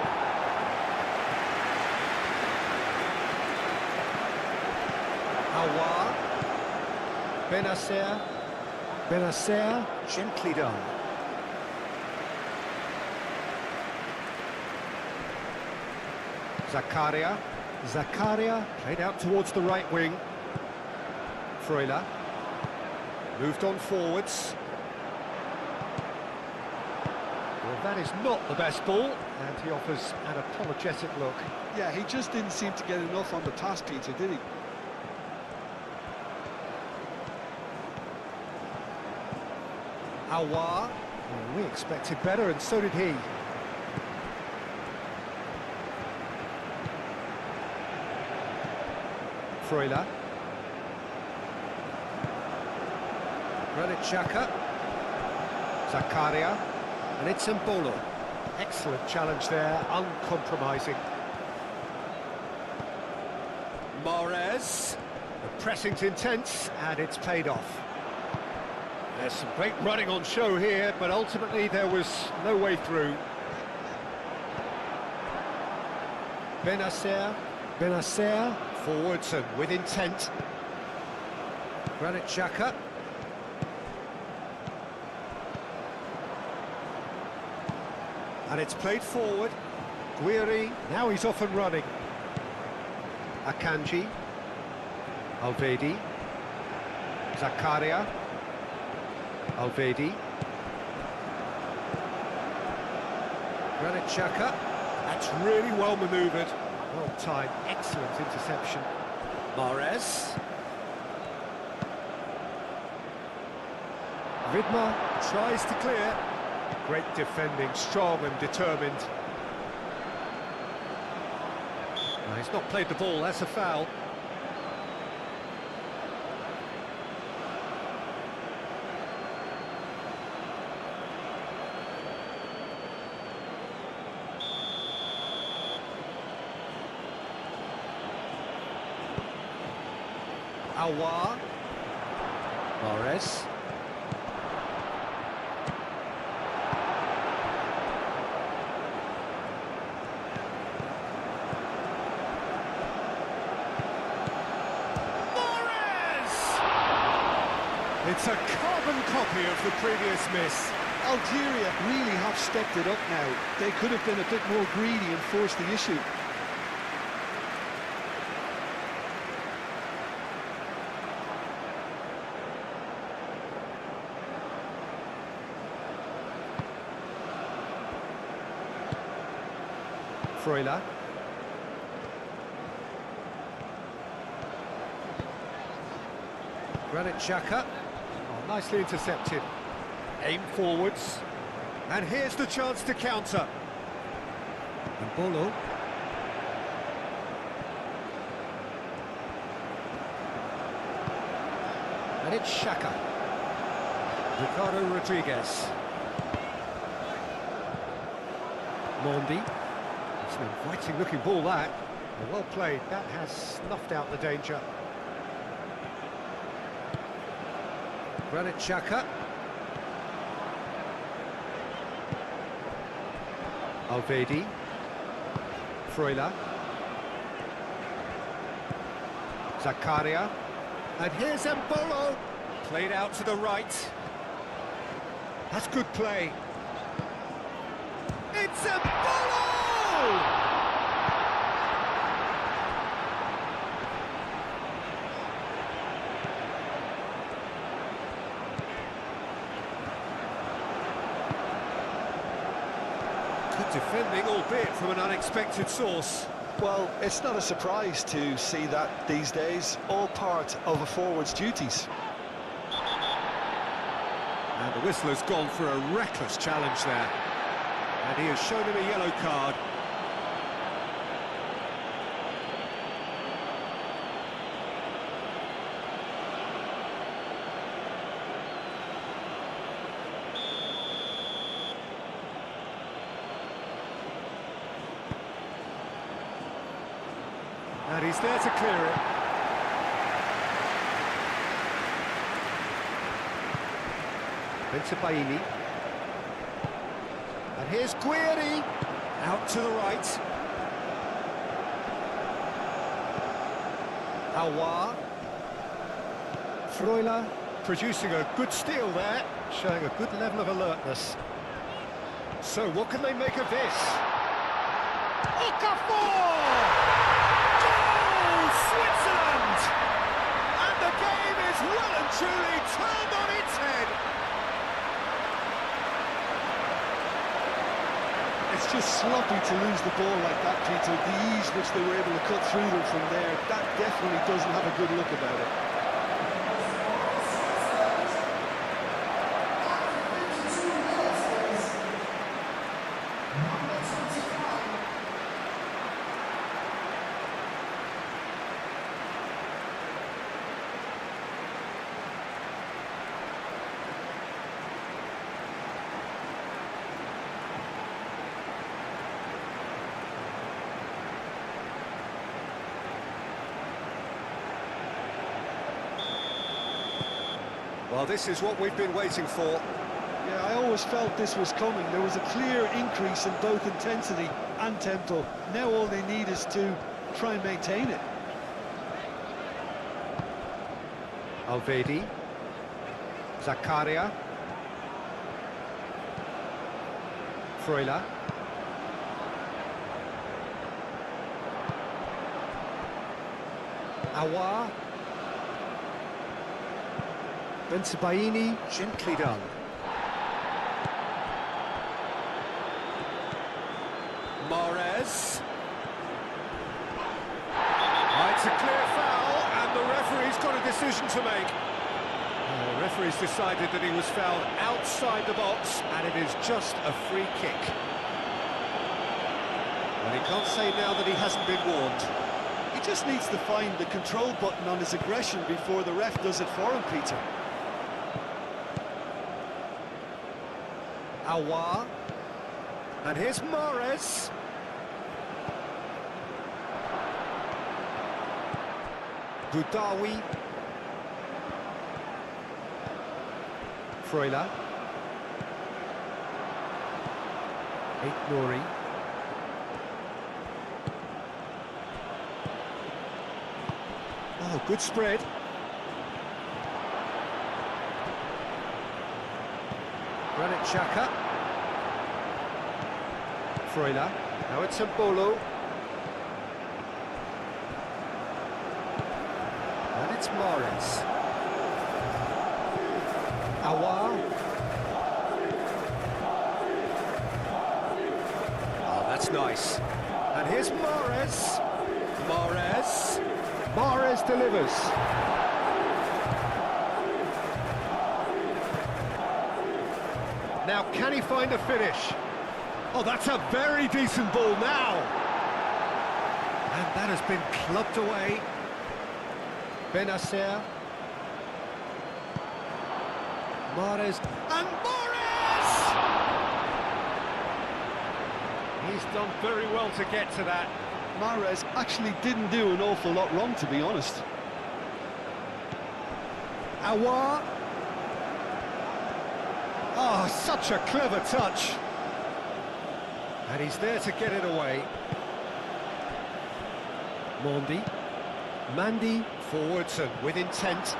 Awar. Benacer, gently done. Zakaria played out towards the right wing. Freuler moved on forwards. Well, that is not the best ball, and he offers an apologetic look.
Yeah, he just didn't seem to get enough on the pass, Peter, did he?
Awar, well, we expected better, and so did he. Freuler. Granit Xhaka. Zakaria. And it's Mbolo. Excellent challenge there, uncompromising. Mahrez. The pressing's intense, and it's paid off. There's some great running on show here, but ultimately there was no way through. Benacer. Forwards and with intent. Granit Xhaka. And it's played forward. Guiri, now he's off and running. Akanji. Alvedi. Zakaria. Alvedi. Granit Xhaka. That's really well manoeuvred. Well timed, excellent interception. Mahrez. Vidmar tries to clear. Great defending, strong and determined. No, he's not played the ball, that's a foul. Awar. Mahrez. It's a carbon copy of the previous miss.
Algeria really have stepped it up now. They could have been a bit more greedy and forced the issue.
Freuler. Granit Xhaka. Oh, nicely intercepted. Aim forwards. And here's the chance to counter. Mbolo. And it's Xhaka. Ricardo Rodriguez. Mondi. It's an inviting looking ball that. Well played, that has snuffed out the danger. Granit Xhaka. Alvedi. Freuler. Zakaria. And here's Mbolo. Played out to the right. That's good play. It's Mbolo! Defending, albeit from an unexpected source.
Well, it's not a surprise to see that these days, all part of a forward's duties.
And the whistler's gone for a reckless challenge there. And he has shown him a yellow card. And he's there to clear it. Baini. And here's Guiri. Out to the right. Aouar. Freuler producing a good steal there, showing a good level of alertness. So what can they make of this? Okafor! Goal! Switzerland! And the game is well and truly turned on its head.
It's just sloppy to lose the ball like that, Peter. The ease which they were able to cut through them from there, that definitely doesn't have a good look about it.
Well, this is what we've been waiting for.
Yeah, I always felt this was coming. There was a clear increase in both intensity and tempo. Now all they need is to try and maintain it.
Alvedi. Zakaria. Freuler. Aouar. Baini, gently done. Mahrez. It's a clear foul, and the referee's got a decision to make. The referee's decided that he was fouled outside the box, and it is just a free kick. Well, he can't say now that he hasn't been warned.
He just needs to find the control button on his aggression before the ref does it for him, Peter.
Aouar. And here's Mahrez. Goudaoui. Freuler. Nouri. Oh, good spread. Granit Xhaka. Freuler. Now it's Mbolo. And it's Mahrez. Aouar. Oh, that's nice. And here's Mahrez. Mahrez delivers. Now, can he find a finish? Oh, that's a very decent ball now. And that has been clubbed away. Benacer. Mahrez. And Mahrez! He's done very well to get to that.
Mahrez actually didn't do an awful lot wrong, to be honest.
Aouar. Oh, such a clever touch. And he's there to get it away. Mandy forwards and with intent.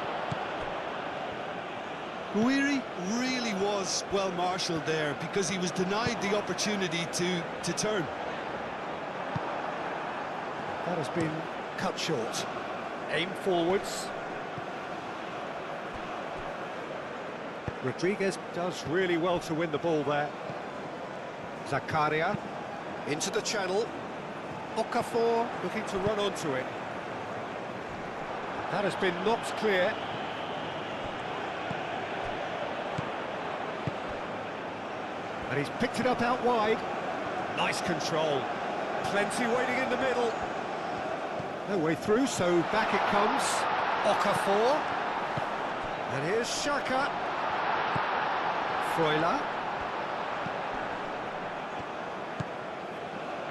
Guiri really was well marshalled there because he was denied the opportunity to turn.
That has been cut short. Aim forwards. Rodriguez does really well to win the ball there. Zakaria. Into the channel. Okafor looking to run onto it. That has been knocked clear. And he's picked it up out wide. Nice control. Plenty waiting in the middle. No way through, so back it comes. Okafor. And here's Xhaka. Freuler.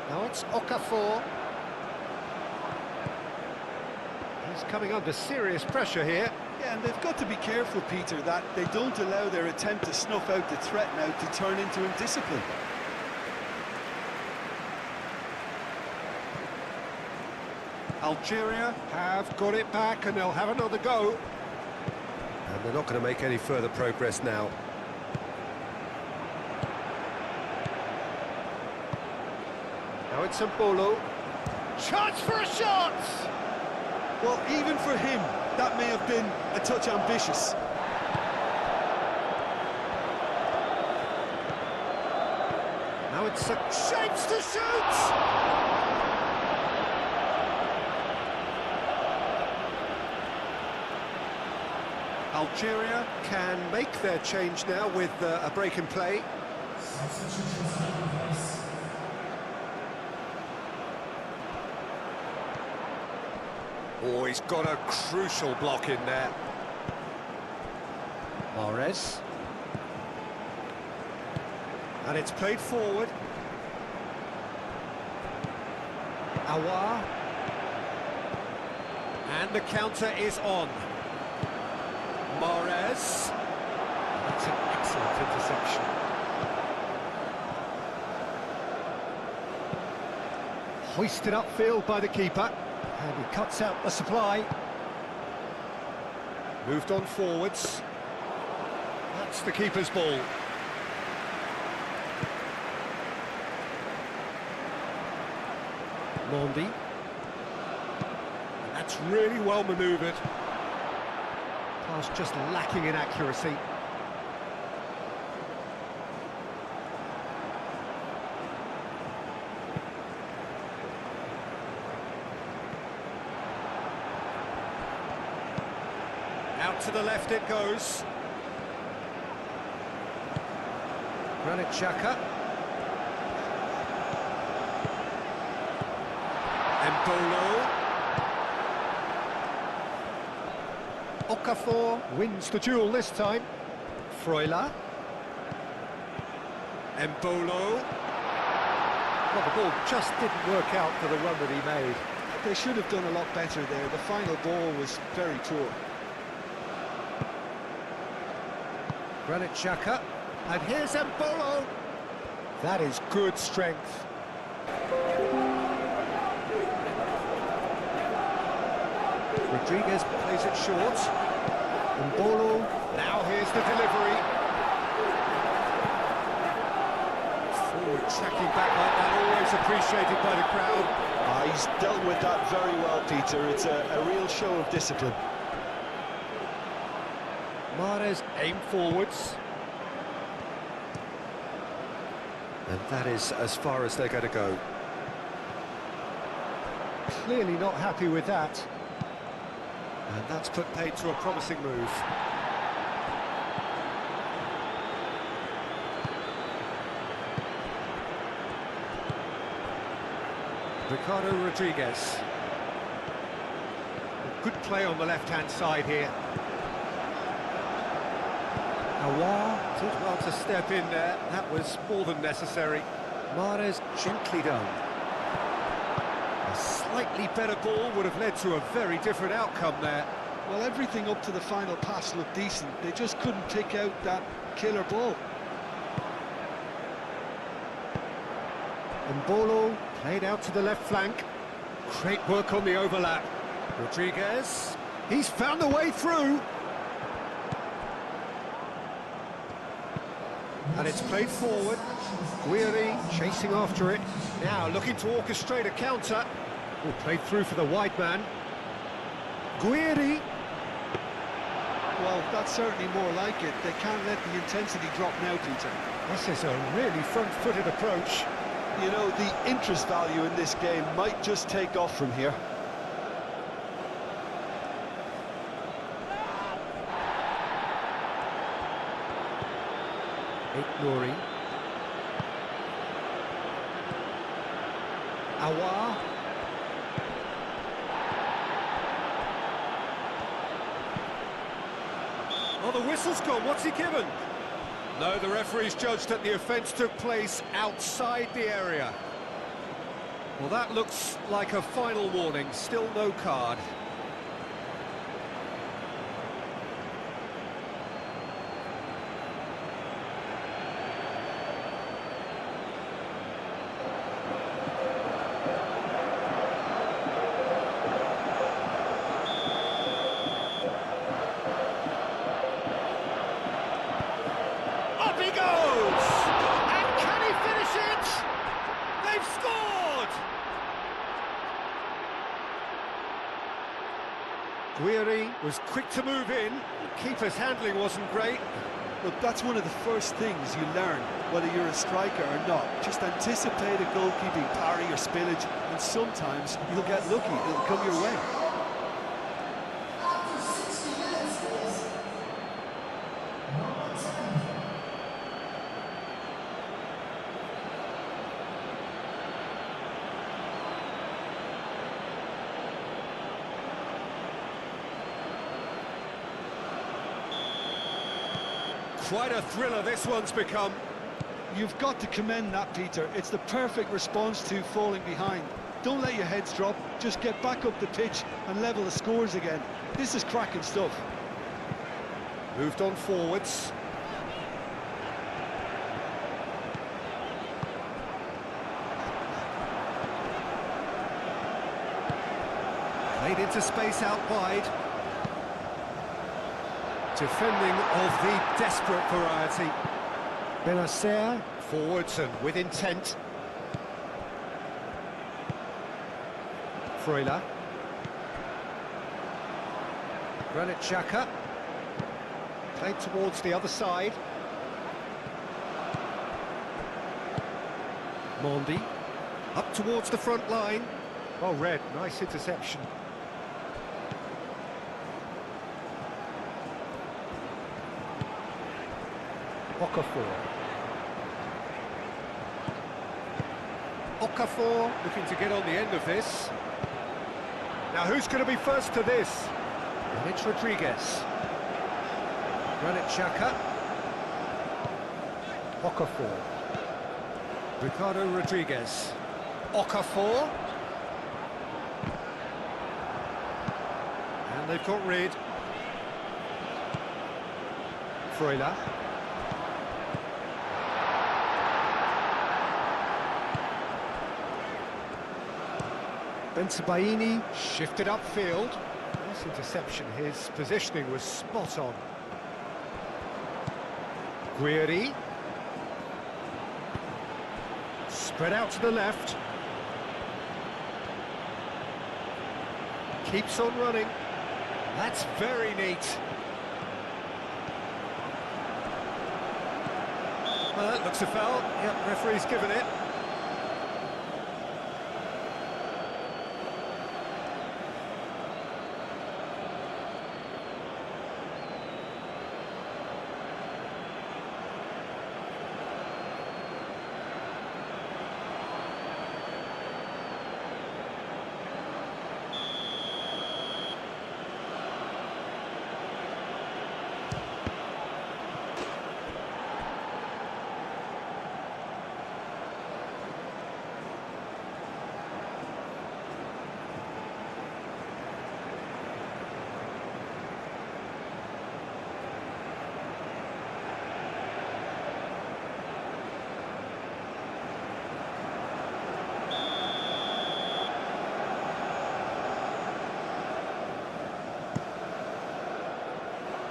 Now it's Okafor. He's coming under serious pressure here.
Yeah, and they've got to be careful, Peter, that they don't allow their attempt to snuff out the threat now to turn into indiscipline.
Algeria have got it back and they'll have another go. And they're not going to make any further progress now. Now it's Mbolo. Chance for a shot!
Well, even for him, that may have been a touch ambitious.
Now it's shapes to shoot! Algeria can make their change now with a break in play. Oh, he's got a crucial block in there. Mahrez. And it's played forward. Aouar. And the counter is on. Mahrez. That's an excellent interception. Hoisted upfield by the keeper. And he cuts out the supply. Moved on forwards. That's the keeper's ball. Mondi. And that's really well manoeuvred. Pass just lacking in accuracy. Out to the left it goes. Granit Xhaka. Mbolo. Okafor wins the duel this time. Freuler. Mbolo. Well, the ball just didn't work out for the run that he made.
They should have done a lot better there. The final ball was very poor.
Granit Xhaka, and here's Mbolo. That is good strength. Rodriguez plays it short. Mbolo, now here's the delivery. Forward tracking back like that, always appreciated by the crowd.
He's dealt with that very well, Peter. It's a real show of discipline.
Mahrez aim forwards. And that is as far as they're going to go. Clearly not happy with that. And that's put paid to a promising move. Ricardo Rodriguez. Good play on the left-hand side here. Aouar did well to step in there. That was more than necessary. Mahrez gently done. A slightly better ball would have led to a very different outcome there.
Well, everything up to the final pass looked decent. They just couldn't pick out that killer ball.
Mbolo played out to the left flank. Great work on the overlap. Rodriguez, he's found a way through. And it's played forward. Guiri chasing after it. Now looking to orchestrate a counter. Oh, played through for the wide man. Guiri.
Well, that's certainly more like it. They can't let the intensity drop now, Peter.
This is a really front-footed approach.
You know, the interest value in this game might just take off from here.
Nouri. Aouar. Oh, the whistle's gone. What's he given? No, the referee's judged that the offence took place outside the area. Well, that looks like a final warning. Still no card. Up he goes! And can he finish it? They've scored! Guiri was quick to move in. The keeper's handling wasn't great.
Look, that's one of the first things you learn, whether you're a striker or not. Just anticipate a goalkeeping parry or spillage, and sometimes you'll get lucky, it'll come your way.
Quite a thriller this one's become.
You've got to commend that, Peter. It's the perfect response to falling behind. Don't let your heads drop, just get back up the pitch and level the scores again. This is cracking stuff.
Moved on forwards. Played into space out wide. Defending of the desperate variety. Benacer forwards and with intent. Freuler. Granit Xhaka. Played towards the other side. Mondi. Up towards the front line. Well read, nice interception. Okafor looking to get on the end of this. Now who's going to be first to this? And it's Rodriguez. Granit Xhaka. Okafor. Ricardo Rodriguez. Okafor. And they've got rid. Freuler. Bensebaini shifted upfield. Nice interception. His positioning was spot on. Guiri. Spread out to the left. Keeps on running. That's very neat. Well, that looks a foul. Yep, referee's given it.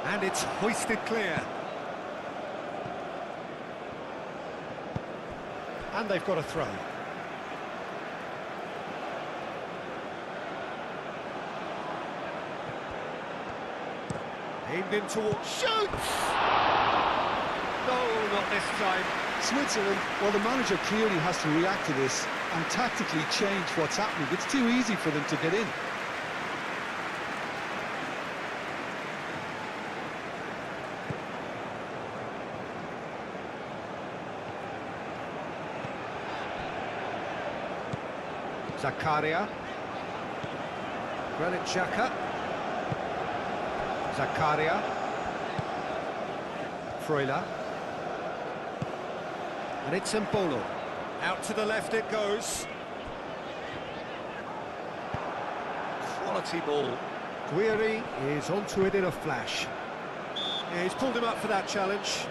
And it's hoisted clear. And they've got a throw. Aimed in towards... Shoots! Oh, not this time.
Switzerland, well, the manager clearly has to react to this and tactically change what's happening. It's too easy for them to get in.
Zakaria. Granit Xhaka. Zakaria. Freuler. And it's Mbolo. Out to the left it goes. Quality ball. Guiri is onto it in a flash. Yeah, he's pulled him up for that challenge.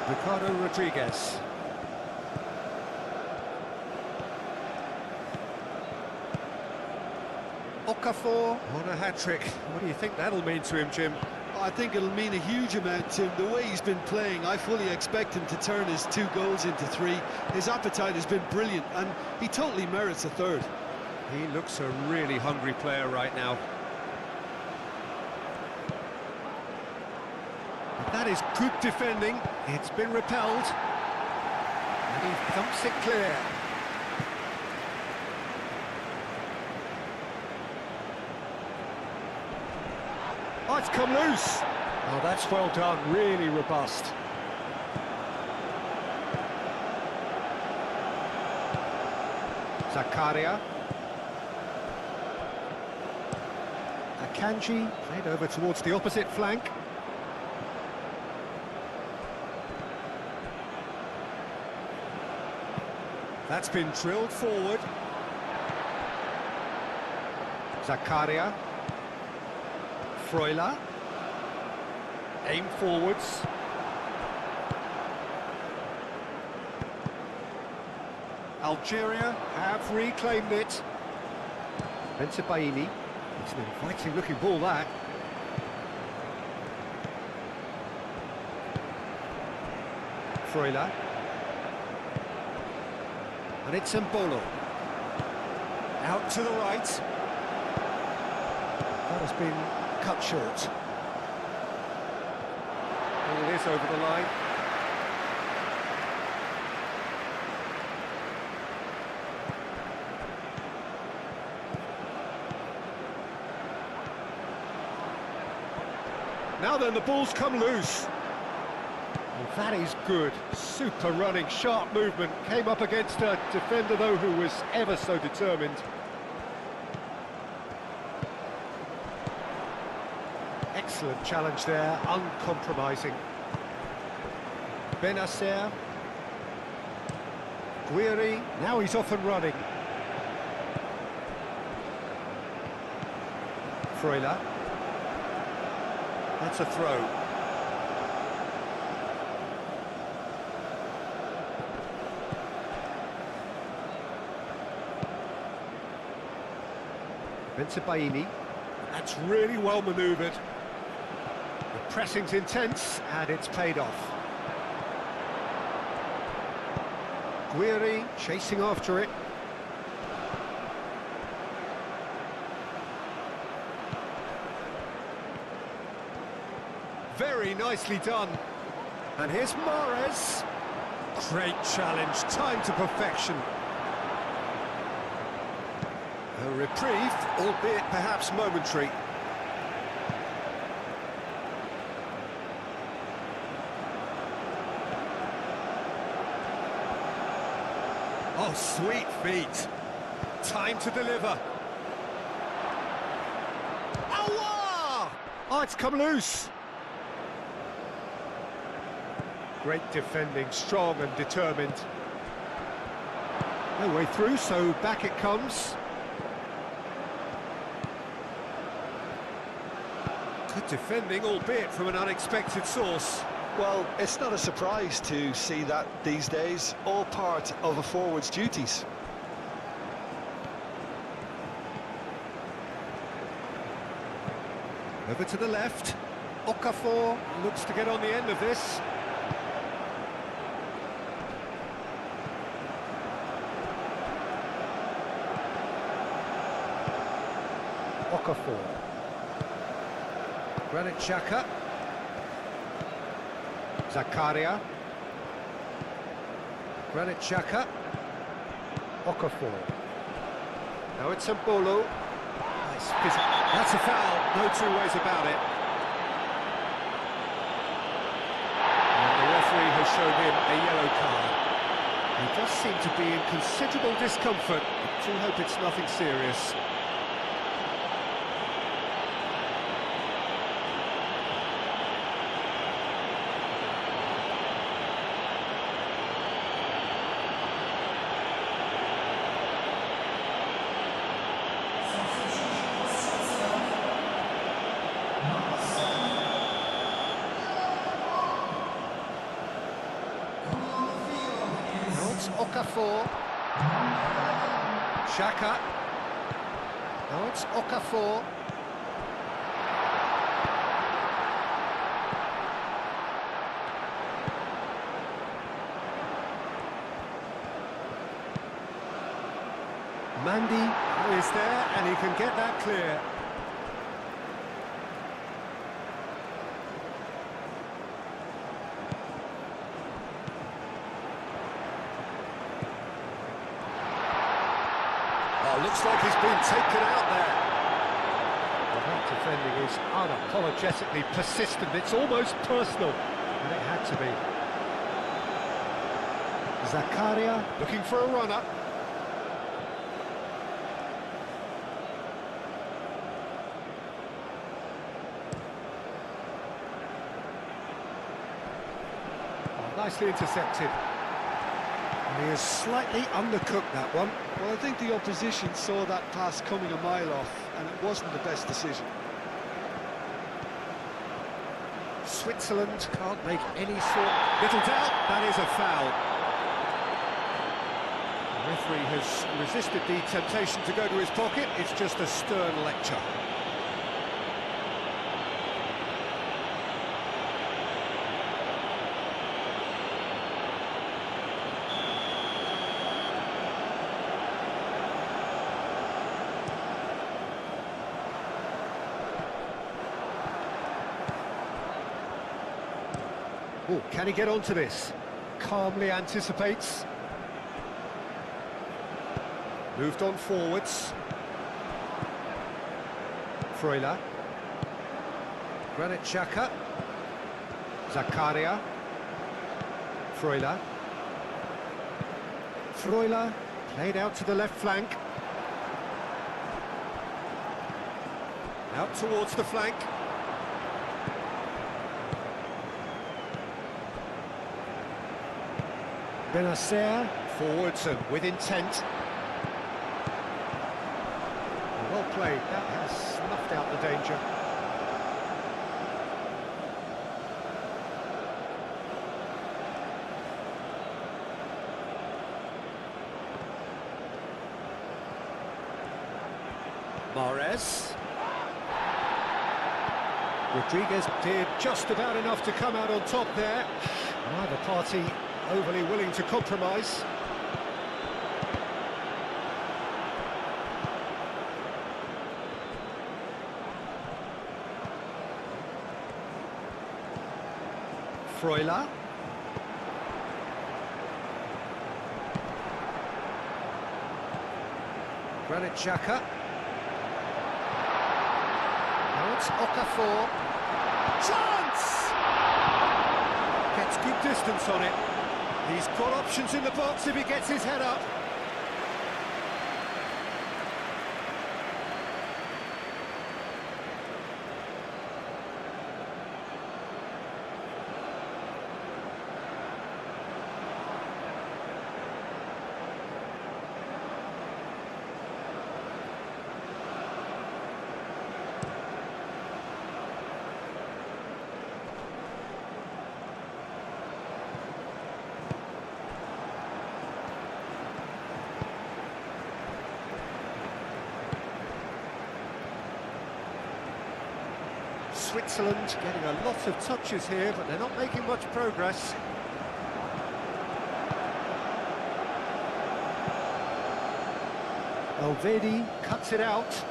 Ricardo Rodriguez. Okafor on a hat-trick. What do you think that'll mean to him, Jim?
I think it'll mean a huge amount to him. The way he's been playing, I fully expect him to turn his 2 goals into 3. His appetite has been brilliant, and he totally merits a 3rd.
He looks a really hungry player right now. But that is good defending. It's been repelled. And he thumps it clear. Oh, it's come loose. Oh, that's well done. Really robust. Zakaria. Akanji played over towards the opposite flank. That's been drilled forward. Zakaria. Freuler. Aim forwards. Algeria have reclaimed it. Bensebaini. It's an inviting looking ball, that. Freuler. And it's Mbolo. Out to the right. That has been cut short. And it is over the line. Now then, the ball's come loose. And that is good. Super running, sharp movement. Came up against a defender, though, who was ever so determined. Excellent challenge there, uncompromising. Benacer. Guiri, now he's off and running. Freuler. That's a throw. Bensebaini. That's really well manoeuvred. The pressing's intense, and it's paid off. Guiri chasing after it. Very nicely done. And here's Mahrez. Great challenge, timed to perfection. A reprieve, albeit perhaps momentary. Oh, sweet feet. Time to deliver. Allah! Oh, it's come loose. Great defending, strong and determined. No way through, so back it comes. Good defending, albeit from an unexpected source.
Well, it's not a surprise to see that these days, all part of a forward's duties.
Over to the left. Okafor looks to get on the end of this. Okafor. Granit Xhaka. Zakaria. Granit Xhaka. Okafor. Now it's Mbolo. Nice physical. That's a foul, no two ways about it. And the referee has shown him a yellow card. He does seem to be in considerable discomfort. I do hope it's nothing serious. Okafor. Xhaka. Now it's Okafor. Mandy is there and he can get that clear. Looks like he's been taken out there. Well, that defending is unapologetically persistent. It's almost personal, and it had to be. Zakaria looking for a runner. Oh, nicely intercepted. And he has slightly undercooked that one.
Well, I think the opposition saw that pass coming a mile off, and it wasn't the best decision.
Switzerland can't make any sort... Little doubt, that is a foul. The referee has resisted the temptation to go to his pocket. It's just a stern lecture. Oh, can he get onto this? Calmly anticipates. Moved on forwards. Freuler. Granit Xhaka. Zakaria. Freuler. Freuler played out to the left flank. Out towards the flank. Benacer, forwards and with intent. Well played, that has snuffed out the danger. Mahrez. Rodriguez did just about enough to come out on top there. Neither party overly willing to compromise. Freuler. Granit Xhaka. Now it's Okafor. Chance! Gets good distance on it. He's got options in the box if he gets his head up. Switzerland getting a lot of touches here, but they're not making much progress. Valverde cuts it out.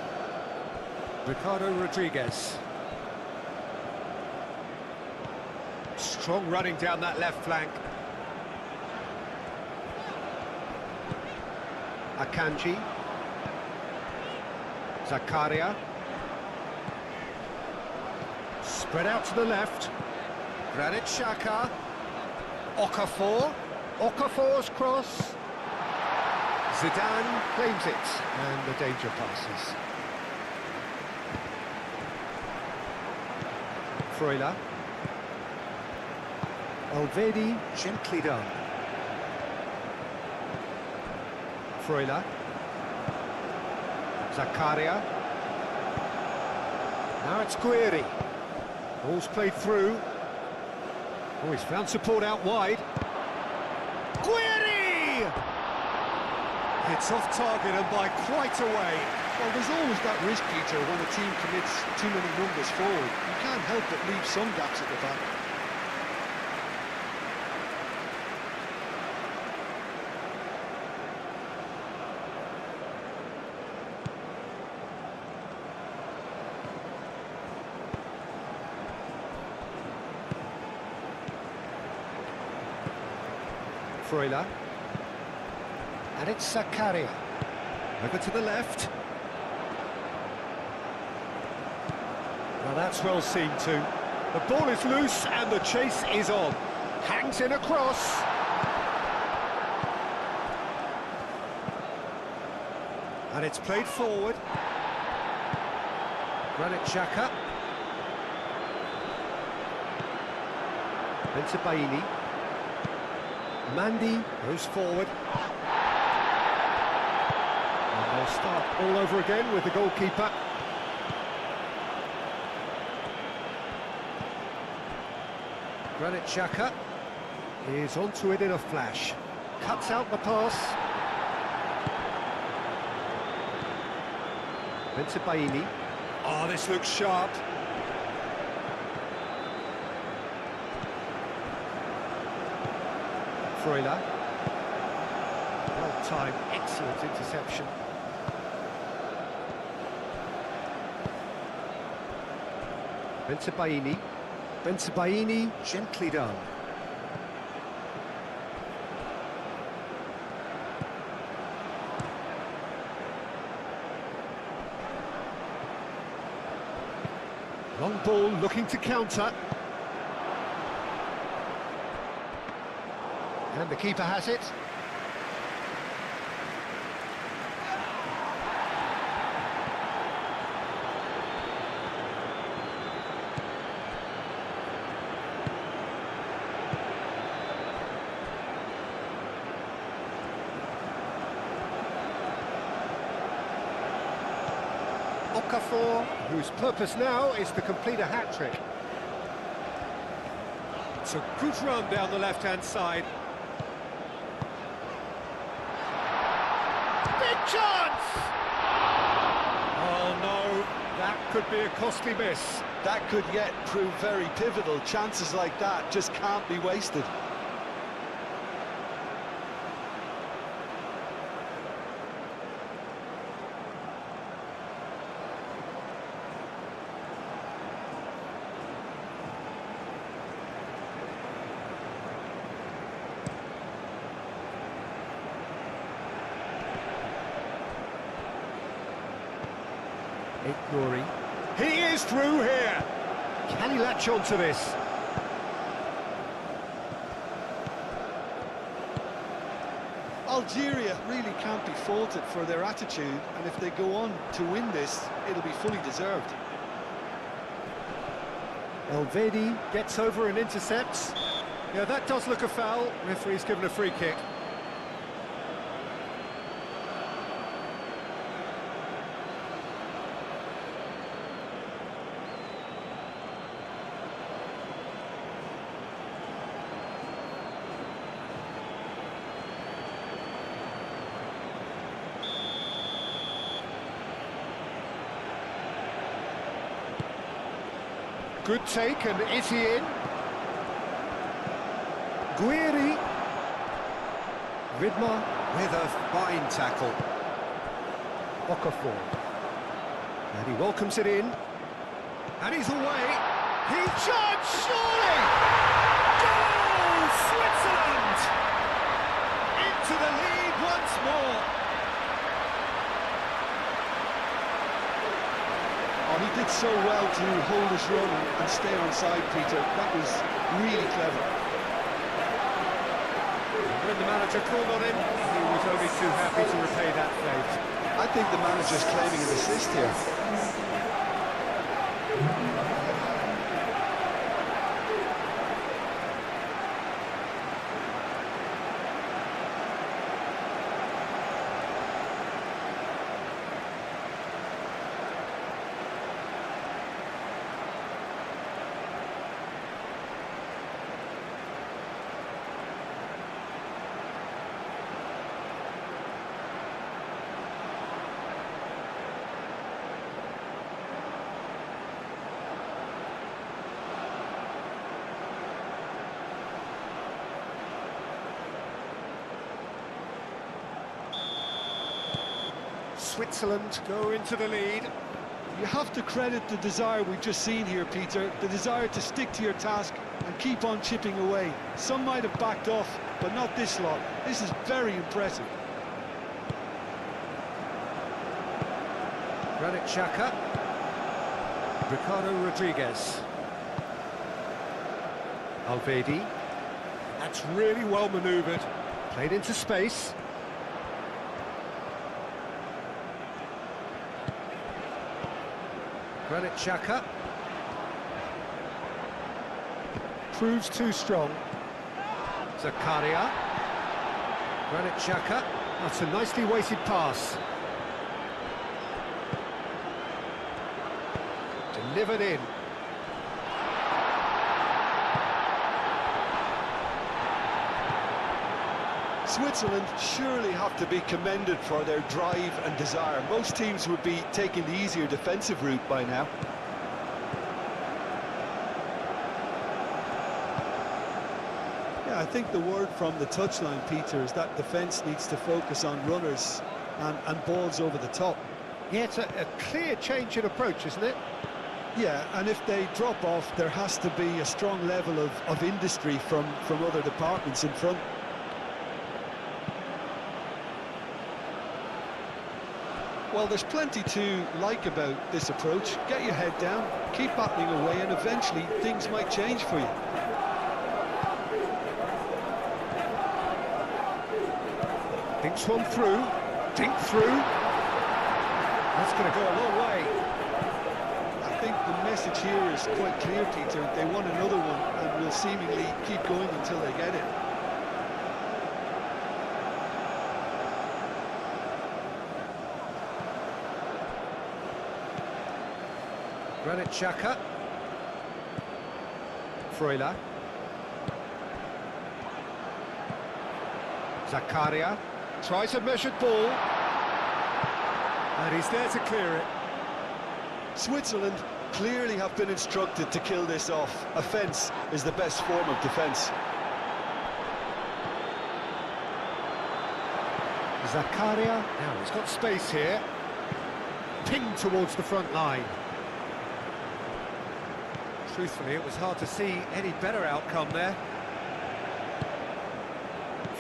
Ricardo Rodriguez. Strong running down that left flank. Akanji. Zakaria. Spread out to the left. Granit Xhaka. Okafor. Okafor's cross. Zidane claims it, and the danger passes. Freuler. Valverde, gently done. Freuler. Zakaria. Now it's Guiri. Ball's played through. Oh, he's found support out wide. Guiri! It's off target and by quite a way.
Well, there's always that risk, Peter, when a team commits too many numbers forward. You can't help but leave some gaps at the back.
Freuler. And it's Zakaria. Over to the left. Well, that's well seen too. The ball is loose and the chase is on. Hangs in a cross. And it's played forward. Granit Xhaka. Into Baini. Mandy goes forward. And they'll start all over again with the goalkeeper. Granit Xhaka is onto it in a flash. Cuts out the pass. Into Baini. Oh, this looks sharp. Freuler. Well-timed, excellent interception. Bensebaini. Bensebaini, gently done. Long ball looking to counter. And the keeper has it. Okafor, whose purpose now is to complete a hat-trick. It's a good run down the left-hand side. Big chance! Oh no, that could be a costly miss.
That could yet prove very pivotal. Chances like that just can't be wasted.
Ignoring. He is through here. Can he latch on to this?
Algeria really can't be faulted for their attitude, and if they go on to win this, it'll be fully deserved.
Valverde gets over and intercepts. Yeah, that does look a foul. Referee's given a free kick. Good take, and is he in? Guiri. Vidmar with a fine tackle. Okafor. And he welcomes it in. And he's away. He's charged, surely! Goal! Switzerland! Into the lead once more.
Oh, he did so well to hold his run and stay on side, Peter. That was really clever.
When the manager called on him, he was only too happy to repay that favour.
I think the manager's claiming an assist here.
Switzerland go into the lead.
You have to credit the desire we've just seen here, Peter. The desire to stick to your task and keep on chipping away. Some might have backed off, but not this lot. This is very impressive.
Granit Xhaka. Ricardo Rodriguez. Alvedi. That's really well manoeuvred. Played into space. Granit Xhaka. Proves too strong. Zakaria. Granit Xhaka. That's a nicely weighted pass. Delivered in.
Switzerland surely have to be commended for their drive and desire. Most teams would be taking the easier defensive route by now.
Yeah, I think the word from the touchline, Peter, is that defence needs to focus on runners and balls over the top.
Yeah, it's a clear change in approach, isn't it?
Yeah, and if they drop off, there has to be a strong level of industry from other departments in front. Well, there's plenty to like about this approach. Get your head down, keep battling away, and eventually things might change for you.
Dinks one through. Dink through. That's going to go a long way.
I think the message here is quite clear, Peter. They want another one and will seemingly keep going until they get it.
Granit Xhaka. Freuler. Zakaria. Tries a measured ball. And he's there to clear it.
Switzerland clearly have been instructed to kill this off. Offence is the best form of defence.
Zakaria. Now he's got space here. Pinged towards the front line. Truthfully, it was hard to see any better outcome there.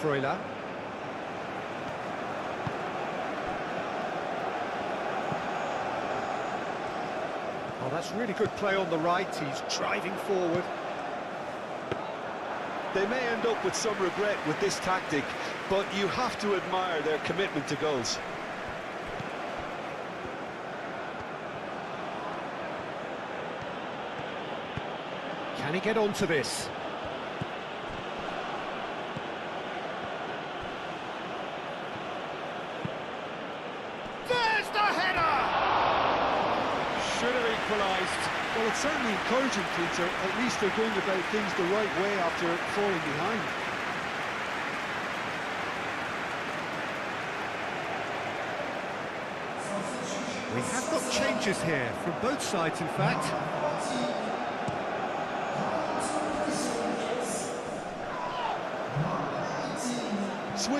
Freuler. Oh, that's really good play on the right. He's driving forward.
They may end up with some regret with this tactic, but you have to admire their commitment to goals.
Can he get onto this? There's the header! Should have equalised.
Well, it's certainly encouraging, Peter. At least they're going about things the right way after falling behind.
We have got changes here, from both sides in fact.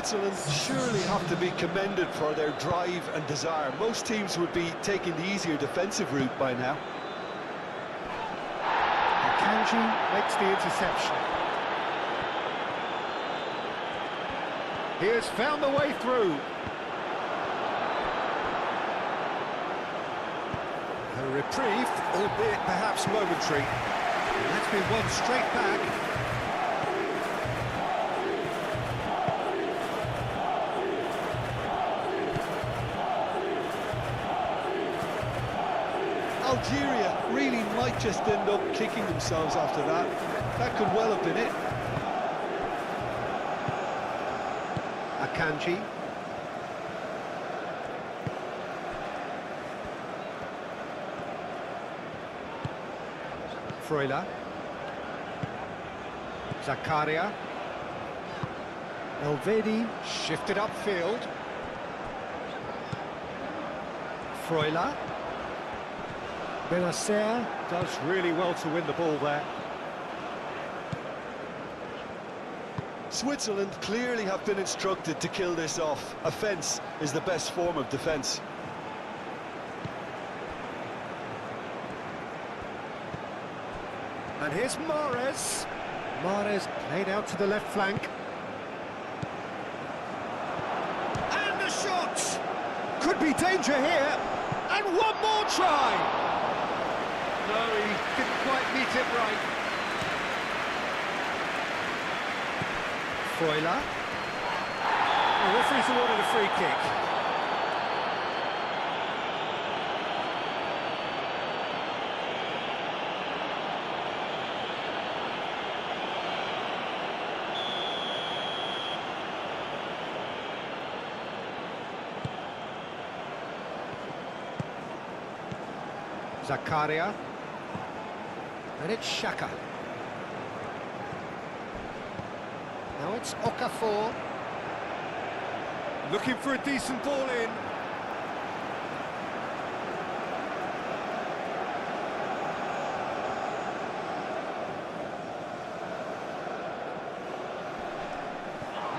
Switzerland surely have to be commended for their drive and desire. Most teams would be taking the easier defensive route by now.
Kanji makes the interception. He has found the way through. A reprieve, albeit perhaps momentary. And that's been won straight back.
Algeria really might just end up kicking themselves after that. That could well have been it.
Akanji. Freuler. Zakaria. Elvedi shifted upfield. Freuler. Benacer does really well to win the ball there.
Switzerland clearly have been instructed to kill this off. Offence is the best form of defence.
And here's Mahrez. Mahrez played out to the left flank. And the shot! Could be danger here. And one more try! No, he didn't quite meet it right. Freuler. The referee's awarded a free kick. Zakaria. And it's Xhaka. Now it's Okafor. Looking for a decent ball in.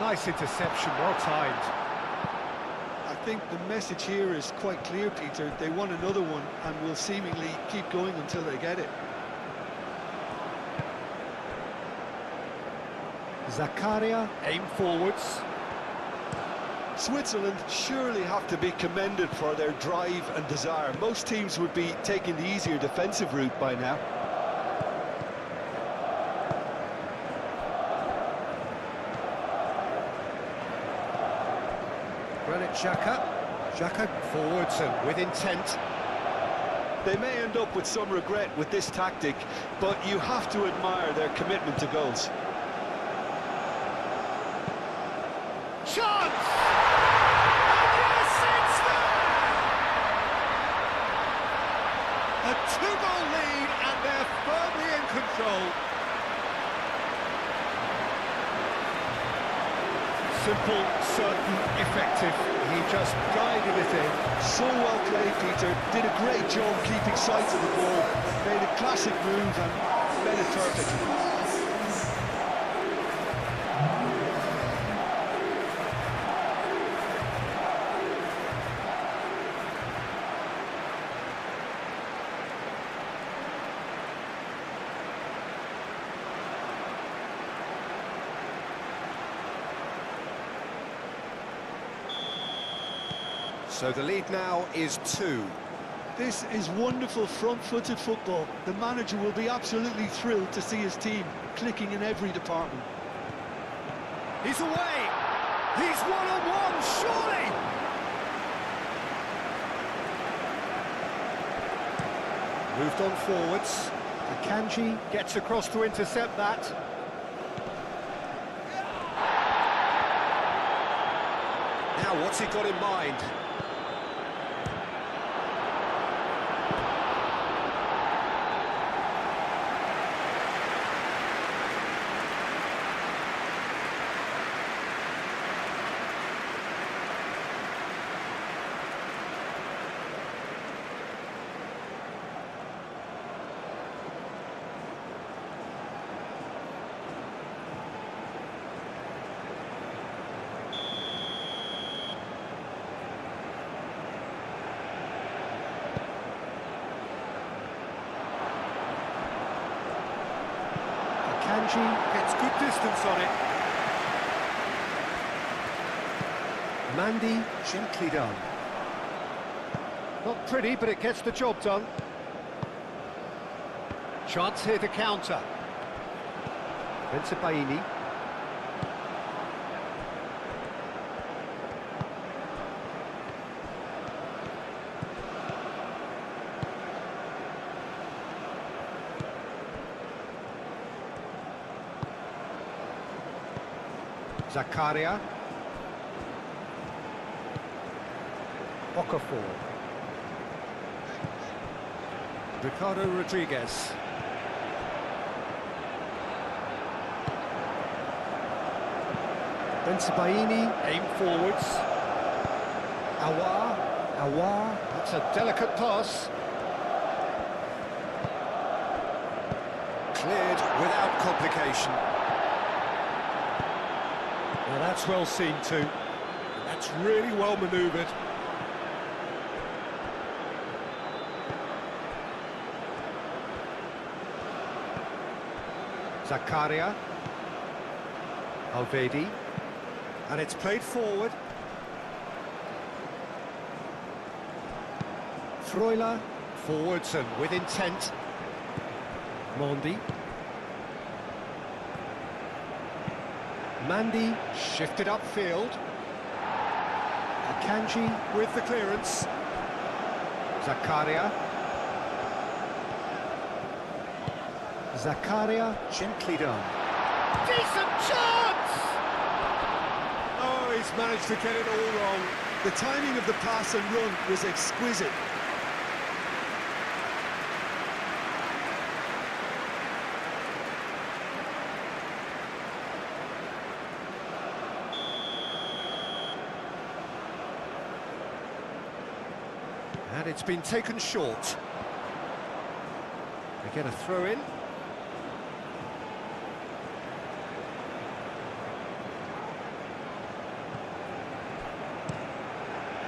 Nice interception, well timed.
I think the message here is quite clear, Peter. They want another one and will seemingly keep going until they get it.
Zakaria, aim forwards.
Switzerland surely have to be commended for their drive and desire. Most teams would be taking the easier defensive route by now.
Granit Xhaka. Xhaka forwards and with intent.
They may end up with some regret with this tactic, but you have to admire their commitment to goals.
Chance! And yes, it's there! A two-goal lead and they're firmly in control. Simple, certain, effective. He just guided it in.
So well played, Peter. Did a great job keeping sight of the ball. Made a classic move and read it perfectly.
So the lead now is 2.
This is wonderful front-footed football. The manager will be absolutely thrilled to see his team clicking in every department.
He's away! He's one-on-one, surely! Moved on forwards. Akanji gets across to intercept that. Now what's he got in mind? Akanji gets good distance on it. Mandy, gently done. Not pretty, but it gets the job done. Chance here to counter. Bensebaini. Zakaria. Okafor. Ricardo Rodriguez. Bensebaini, aim forwards. Awar, that's a delicate pass. Cleared without complication. Now that's well seen too. That's really well manoeuvred. Zakaria. Alvedi. And it's played forward. Freuler. Forwards and with intent. Mondi. Mandy shifted upfield. Akanji with the clearance. Zakaria. Zakaria, gently done. Decent chance! Oh, he's managed to get it all wrong.
The timing of the pass and run was exquisite.
And it's been taken short. They get a throw in.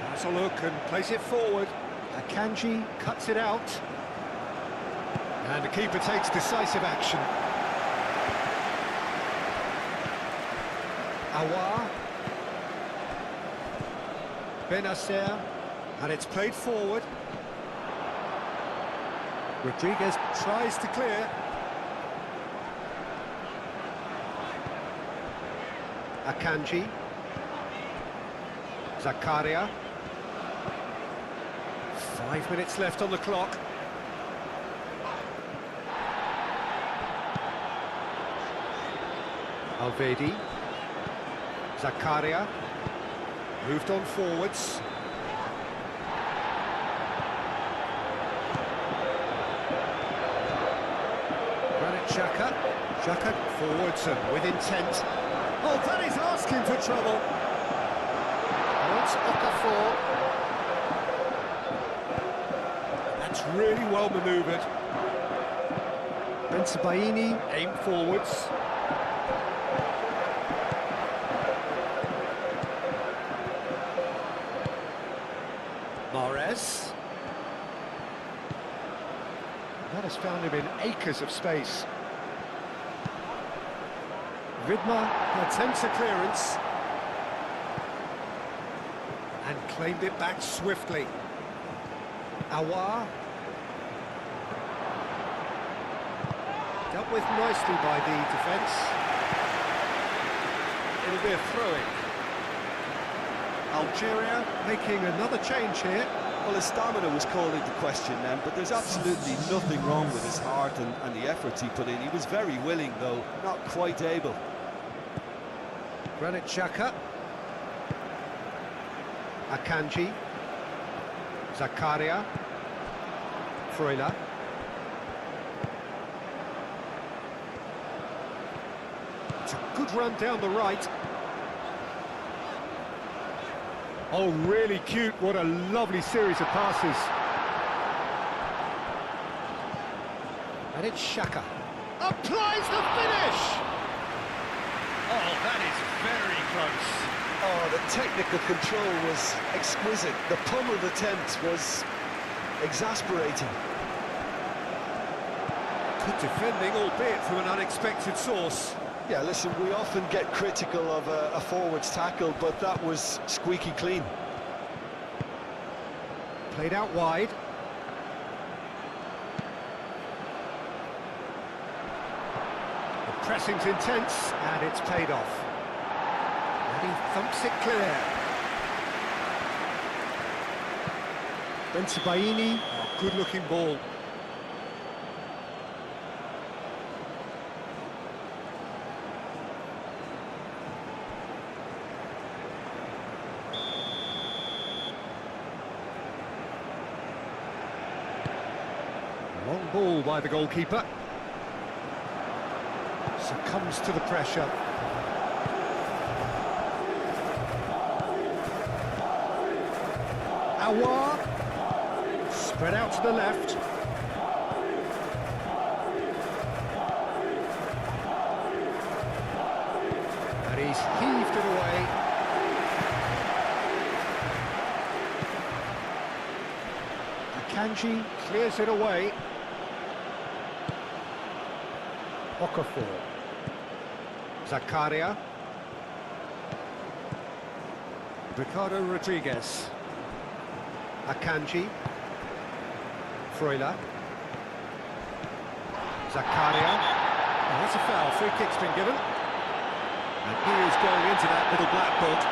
Has a look and plays it forward. Akanji cuts it out. And the keeper takes decisive action. Awar. Benacer. And it's played forward. Rodriguez tries to clear. Akanji. Zakaria. 5 minutes left on the clock. Alvedi. Zakaria. Moved on forwards. Xhaka forwards and with intent. Oh, that is asking for trouble. Oh, it's Okafor. That's really well manoeuvred. Bensebaini, aim forwards. Mahrez. That has found him in acres of space. Vidmar attempts a clearance and claimed it back swiftly. Awar dealt with nicely by the defence. It'll be a throw-in. Algeria making another change here.
Well, his stamina was called into question then, but there's absolutely nothing wrong with his heart and the efforts he put in. He was very willing, though, not quite able.
Granit Xhaka. Akanji. Zakaria. Freuler. It's a good run down the right. Oh, really cute. What a lovely series of passes. And it's Xhaka. Applies the finish! Oh, that is very close.
Oh, the technical control was exquisite. The pummeled attempt was exasperating.
Good defending, albeit from an unexpected source.
Yeah, listen, we often get critical of a forward's tackle, but that was squeaky clean.
Played out wide. The pressing's intense, and it's paid off. And he thumps it clear. Bensebaini, good-looking ball. Long ball by the goalkeeper. Succumbs to the pressure. Aouar. Spread out to the left. And he's heaved it away. Akanji clears it away. Okafor. Zakaria. Ricardo Rodriguez. Akanji. Freuler. Zakaria. Oh, that's a foul. Free kick's been given. And he is going into that little black book.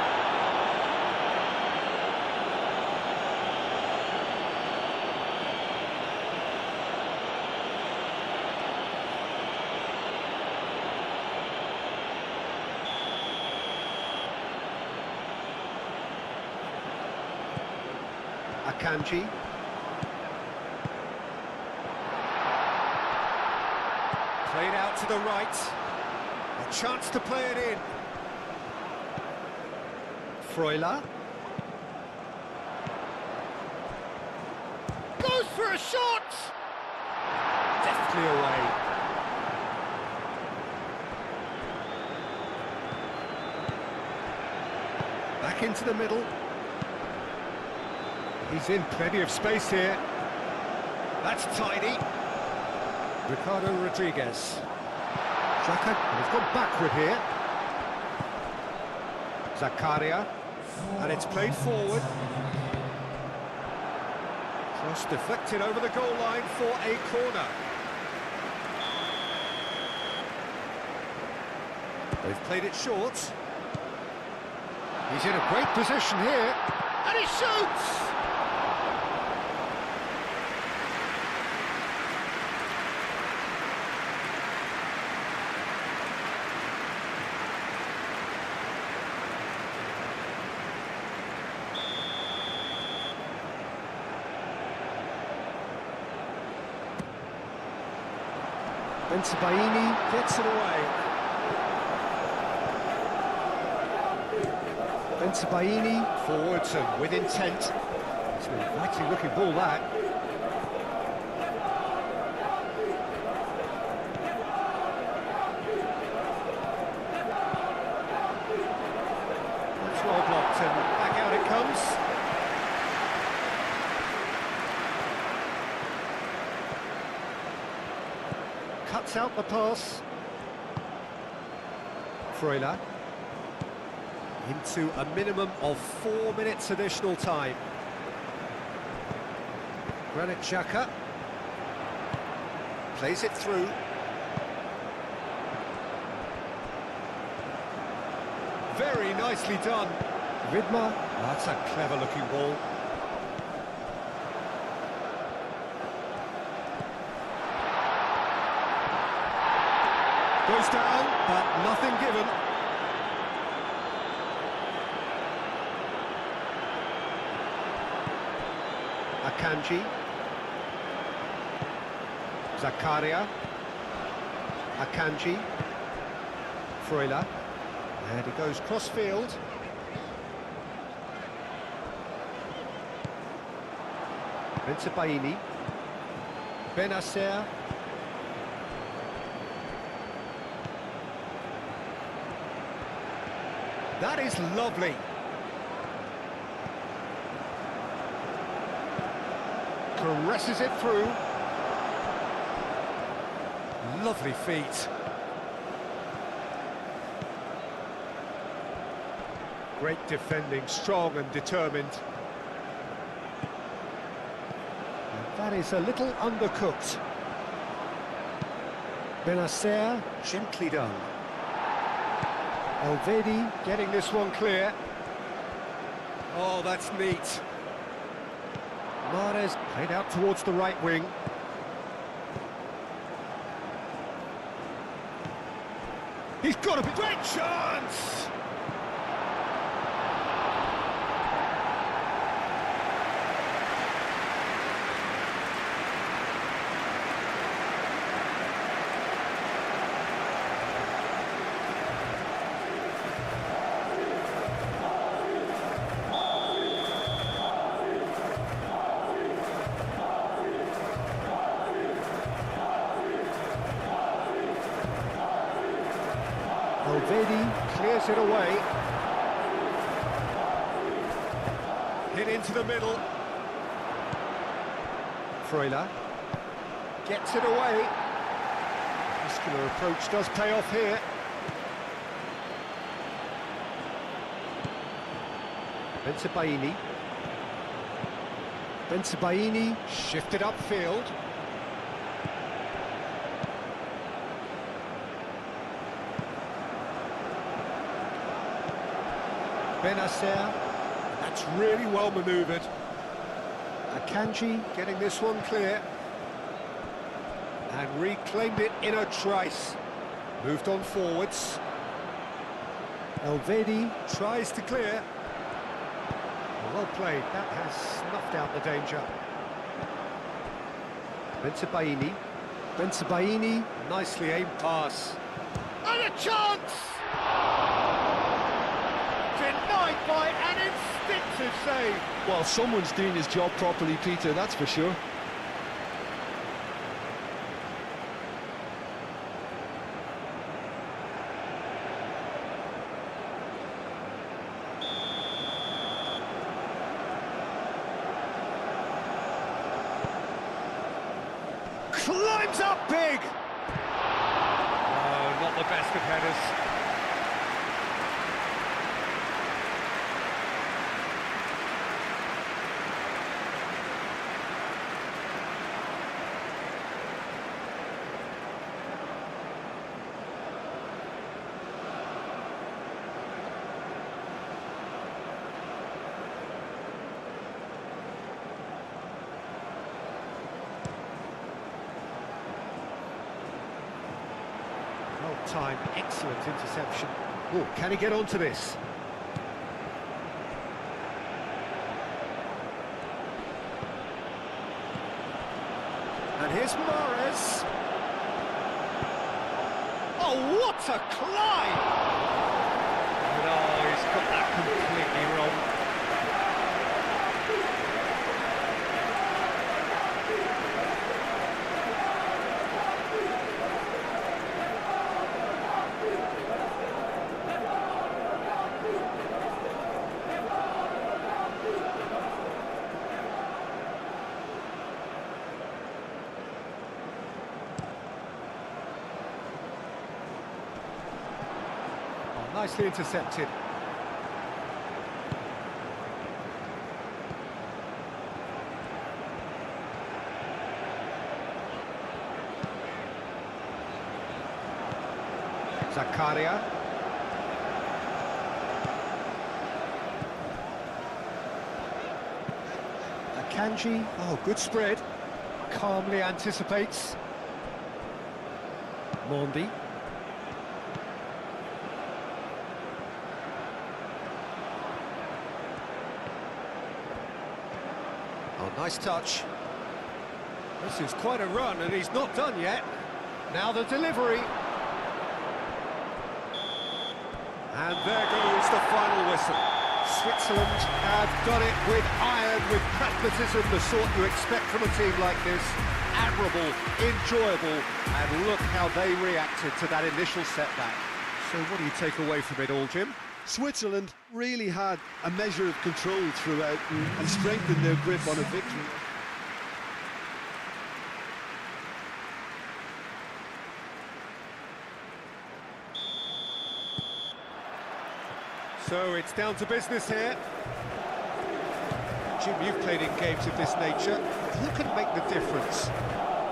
Akanji. Played out to the right. A chance to play it in. Freuler. Goes for a shot! Deftly away. Back into the middle. He's in plenty of space here. That's tidy. Ricardo Rodriguez. Xhaka, and he's gone backward here. Zakaria. And it's played forward. Cross deflected over the goal line for a corner. They've played it short. He's in a great position here. And he shoots! Bensebaini gets it away. Bensebaini forwards and with intent. It's an inviting looking ball, that. That's well blocked and back out it comes. Cuts out the pass. Freuler. Into a minimum of 4 minutes additional time. Granit Xhaka. Plays it through. Very nicely done. Vidmar. That's a clever looking ball. Goes down, but nothing given. Akanji. Zakaria. Akanji. Freuler. And he goes cross-field. Bensebaini. Benacer. That is lovely. Caresses it through. Lovely feet. Great defending, strong and determined. And that is a little undercooked. Benacer, gently done. Elvedi getting this one clear. Oh, that's neat. Mahrez played out towards the right wing. He's got a great chance! Elvedi clears it away. Hit into the middle. Freuler gets it away. Muscular approach does pay off here. Bensebaini. Bensebaini shifted upfield. Benacer, that's really well manoeuvred. Akanji getting this one clear. And reclaimed it in a trice. Moved on forwards. Elvedi tries to clear. Well played, that has snuffed out the danger. Bensebaini. Bensebaini, nicely aimed pass. And a chance! Denied by an instinctive save.
Well, someone's doing his job properly, Peter, that's for sure.
Climbs up big! Oh, not the best of headers. Time, excellent interception. Oh, can he get onto this? And here's Mahrez. Oh, what a climb! No, he's got that completely wrong. Nicely intercepted. Zakaria. Akanji. Oh, good spread. Calmly anticipates. Mondi. Oh, nice touch. This is quite a run, and he's not done yet. Now the delivery. And there goes the final whistle. Switzerland have done it with iron, with pragmatism, the sort you expect from a team like this. Admirable, enjoyable, and look how they reacted to that initial setback. So what do you take away from it all, Jim?
Switzerland really had a measure of control throughout and strengthened their grip on a victory.
So it's down to business here. Jim, you've played in games of this nature. Who can make the difference?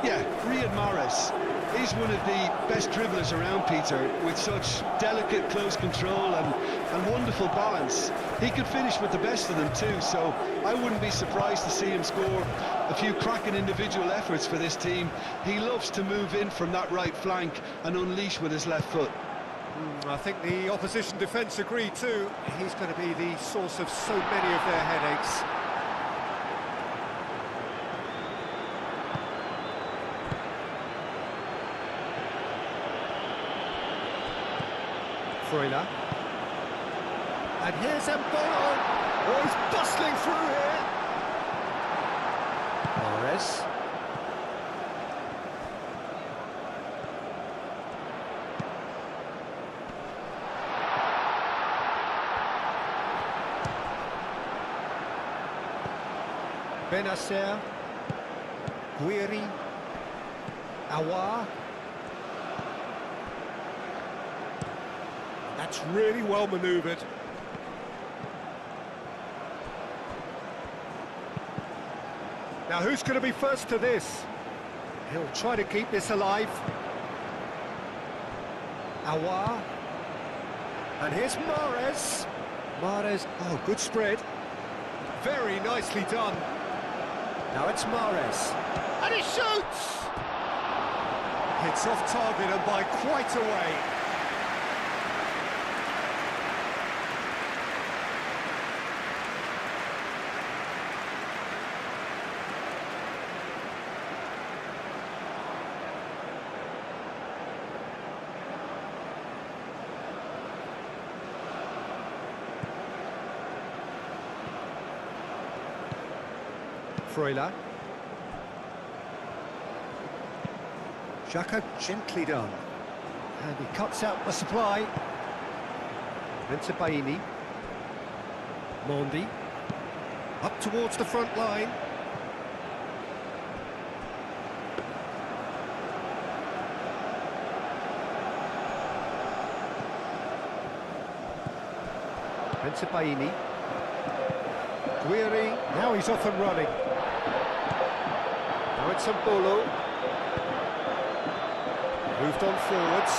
Yeah, Riyad Mahrez. He's one of the best dribblers around, Peter, with such delicate close control and wonderful balance. He could finish with the best of them too, so I wouldn't be surprised to see him score a few cracking individual efforts for this team. He loves to move in from that right flank and unleash with his left foot.
I think the opposition defence agree too. He's going to be the source of so many of their headaches. Freuler. And here's Mbolo. Oh, he's bustling through here. Mahrez. Benacer. Guiri. Aouar. That's really well manoeuvred. Now who's going to be first to this? He'll try to keep this alive. Aouar. And here's Mahrez. Mahrez, oh, good spread. Very nicely done. Now it's Mahrez. And he shoots! Hits off target and by quite a way. Freuler. Xhaka gently done. And he cuts out the supply. Baini. Mondi. Up towards the front line. Baini. Guiri. Now he's off and running. Now it's Mbolo. Moved on forwards.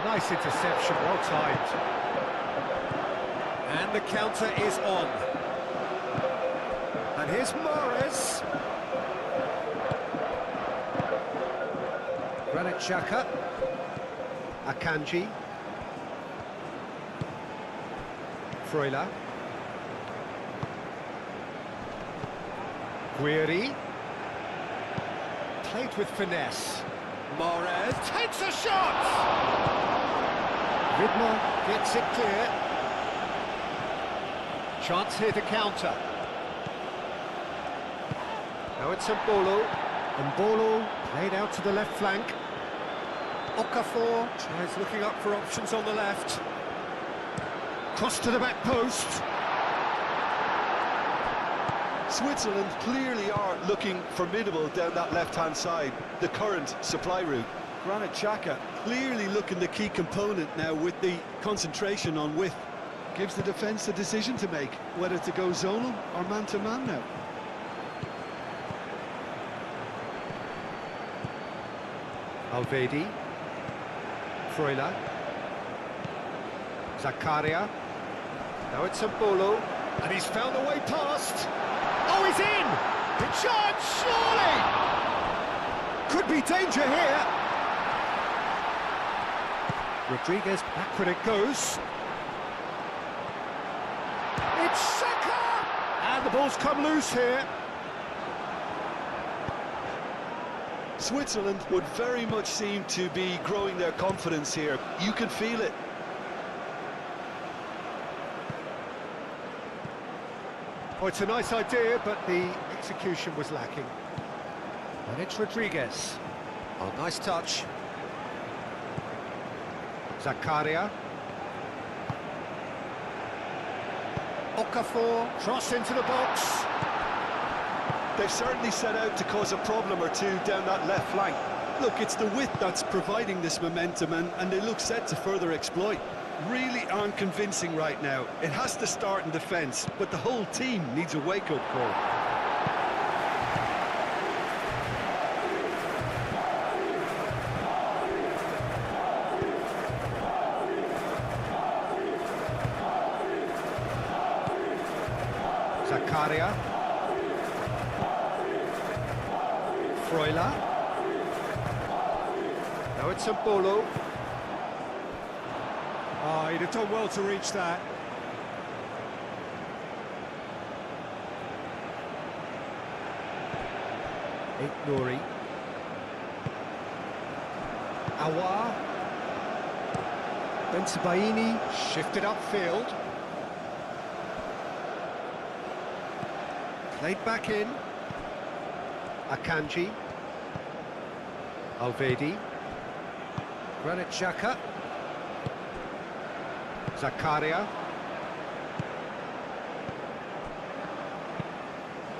Nice interception, well timed. And the counter is on. And here's Mahrez. Granit Xhaka. Akanji. Freuler. Guiri. Played with finesse. Mahrez takes a shot! Vidmar gets it clear. Chance here to counter. Now it's Mbolo. Mbolo played out to the left flank. Okafor tries looking up for options on the left. Cross to the back post.
Switzerland clearly are looking formidable down that left-hand side, the current supply route. Granit Xhaka clearly looking the key component now with the concentration on width.
Gives the defence the decision to make, whether to go zonal or man-to-man now.
Alvedi. Freuler. Zakaria. Now it's Mbolo. And he's found a way past. Oh, he's in! The charge, surely! Could be danger here. Rodriguez, back when it goes. It's Xhaka! And the ball's come loose here.
Switzerland would very much seem to be growing their confidence here. You can feel it.
Oh, it's a nice idea, but the execution was lacking. And it's Rodriguez. Oh, nice touch. Zakaria. Okafor, cross into the box.
They've certainly set out to cause a problem or two down that left flank. Look, it's the width that's providing this momentum, and they look set to further exploit. really aren't convincing right now. It has to start in defence, but the whole team needs a wake-up call.
Zakaria. Freuler. Now it's Mbolo.
Oh, he'd have done well to reach that.
Nouri. Awar. Bensebaini shifted upfield. Played back in. Akanji. Alvedi. Granit Xhaka. Zakaria.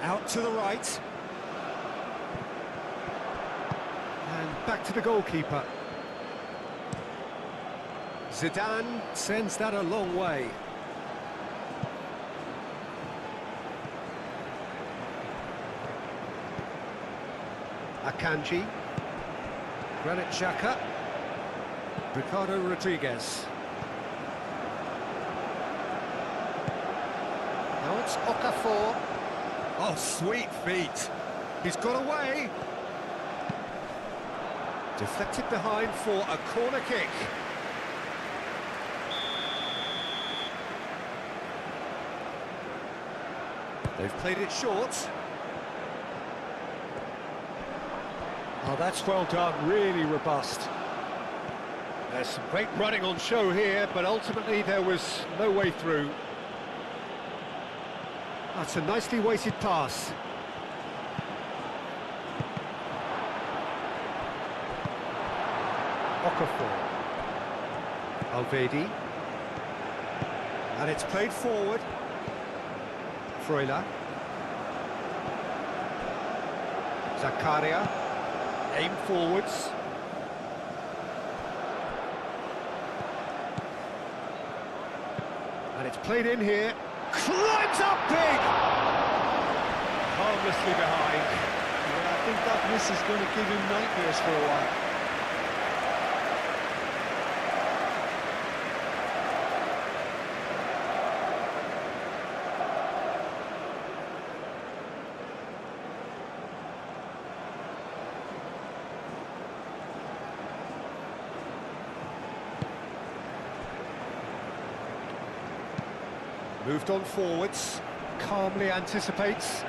Out to the right. And back to the goalkeeper. Zidane sends that a long way. Akanji. Granit Xhaka. Ricardo Rodriguez. Now it's Okafor. Oh, sweet feet. He's got away. Deflected behind for a corner kick. They've played it short. Oh, that's well done, really robust. There's some great running on show here, but ultimately there was no way through. That's a nicely weighted pass. Okafor. Alvedi. And it's played forward. Freuler. Zakaria. Aim forwards. And it's played in here. Climbs up big! Harmlessly behind.
Yeah, I think that miss is going to give him nightmares for a while.
Moved on forwards, calmly anticipates.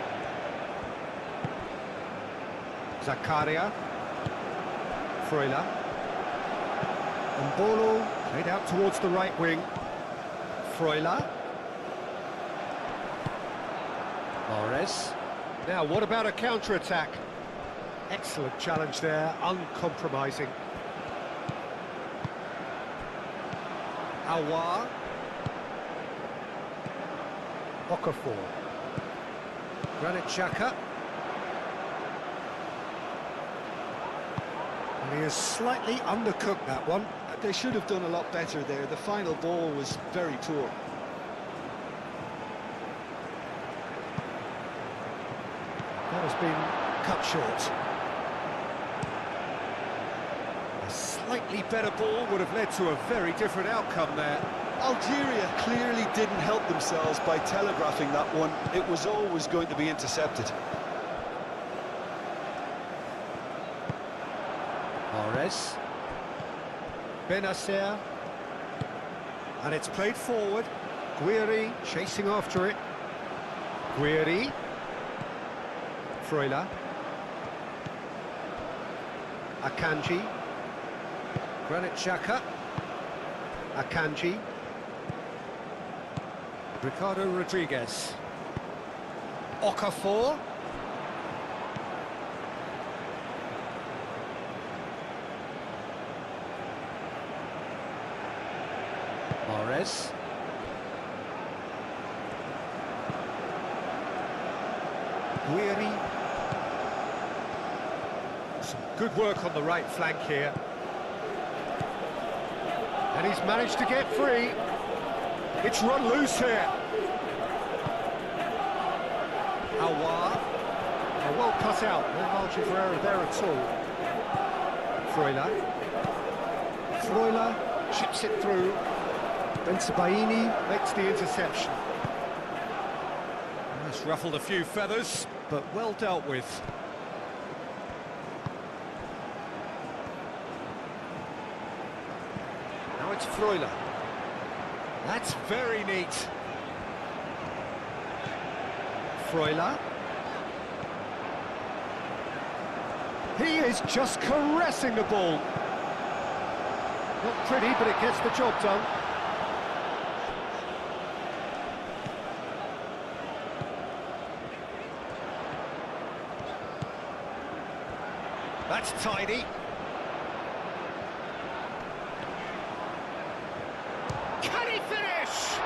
Zakaria. Freuler. Mbolo played out towards the right wing. Freuler. Mahrez. Now, what about a counter-attack? Excellent challenge there, uncompromising. Awar. Okafor. Granit Xhaka. And he has slightly undercooked that one.
They should have done a lot better there. The final ball was very poor.
That has been cut short. A slightly better ball would have led to a very different outcome there.
Algeria clearly didn't help themselves by telegraphing that one. It was always going to be intercepted.
Mahrez. Benacer. And it's played forward. Guiri chasing after it. Guiri. Freuler. Akanji. Granit Xhaka. Akanji. Ricardo Rodriguez. Okafor. Mahrez. Guiri. Some good work on the right flank here. And he's managed to get free. It's run loose here. Aouar. Oh, well cut out. No margin for error there at all. Freuler chips it through. Bensebaini makes the interception. That's ruffled a few feathers, but well dealt with. Now it's Freuler. That's very neat. Freuler. He is just caressing the ball. Not pretty, but it gets the job done. That's tidy. Can he finish?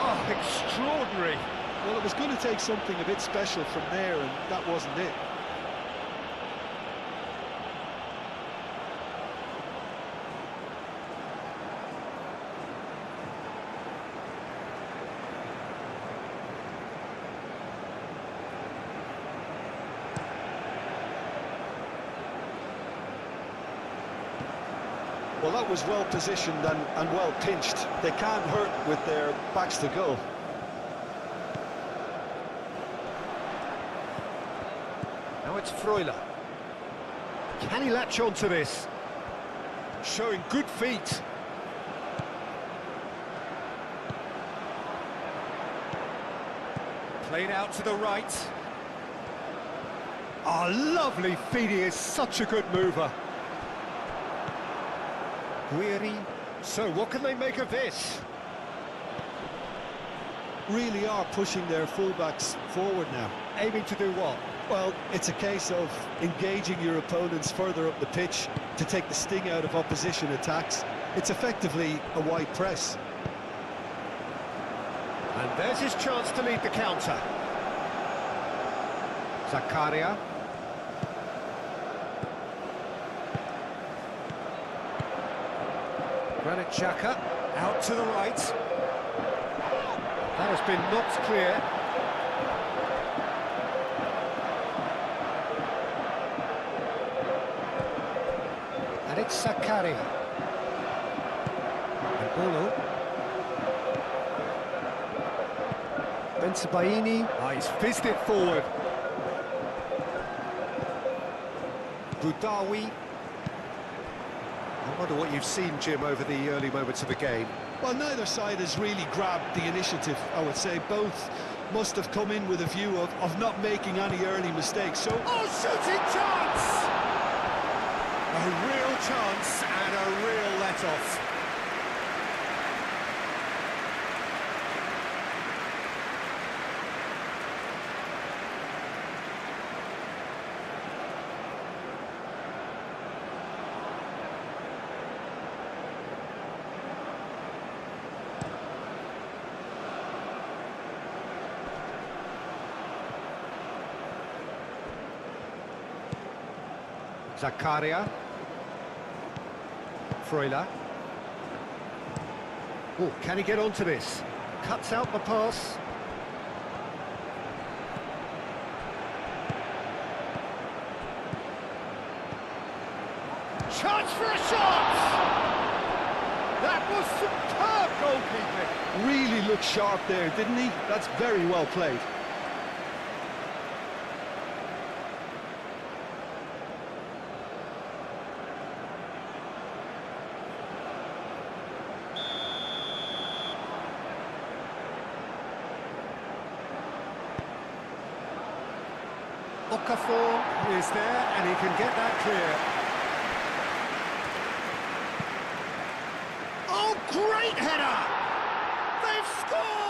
Oh, extraordinary.
Well, it was going to take something a bit special from there, and that wasn't it. Well, that was well positioned and well pinched. They can't hurt with their backs to goal.
Now it's Freuler. Can he latch on to this? Showing good feet. Played out to the right. Oh, lovely feet. He is such a good mover. Guiri. So what can they make of this?
Really are pushing their fullbacks forward now.
Aiming to do what?
Well, it's a case of engaging your opponents further up the pitch to take the sting out of opposition attacks. It's effectively a wide press.
And there's his chance to lead the counter. Zakaria. Granit Xhaka out to the right. That has been knocked clear. And it's Zakaria. And Bolo. Bensebaini. Oh, he's fizzed it forward. Boudaoui. I wonder what you've seen, Jim, over the early moments of the game.
Well, neither side has really grabbed the initiative, I would say. Both must have come in with a view of not making any early mistakes. So,
oh, shooting chance! A real chance and a real let-off. Zakaria. Freuler. Oh, can he get onto this? Cuts out the pass. Chance for a shot! That was superb goalkeeping.
really looked sharp there, didn't he? That's very well played.
Okafor is there, and he can get that clear. Oh, great header! They've scored!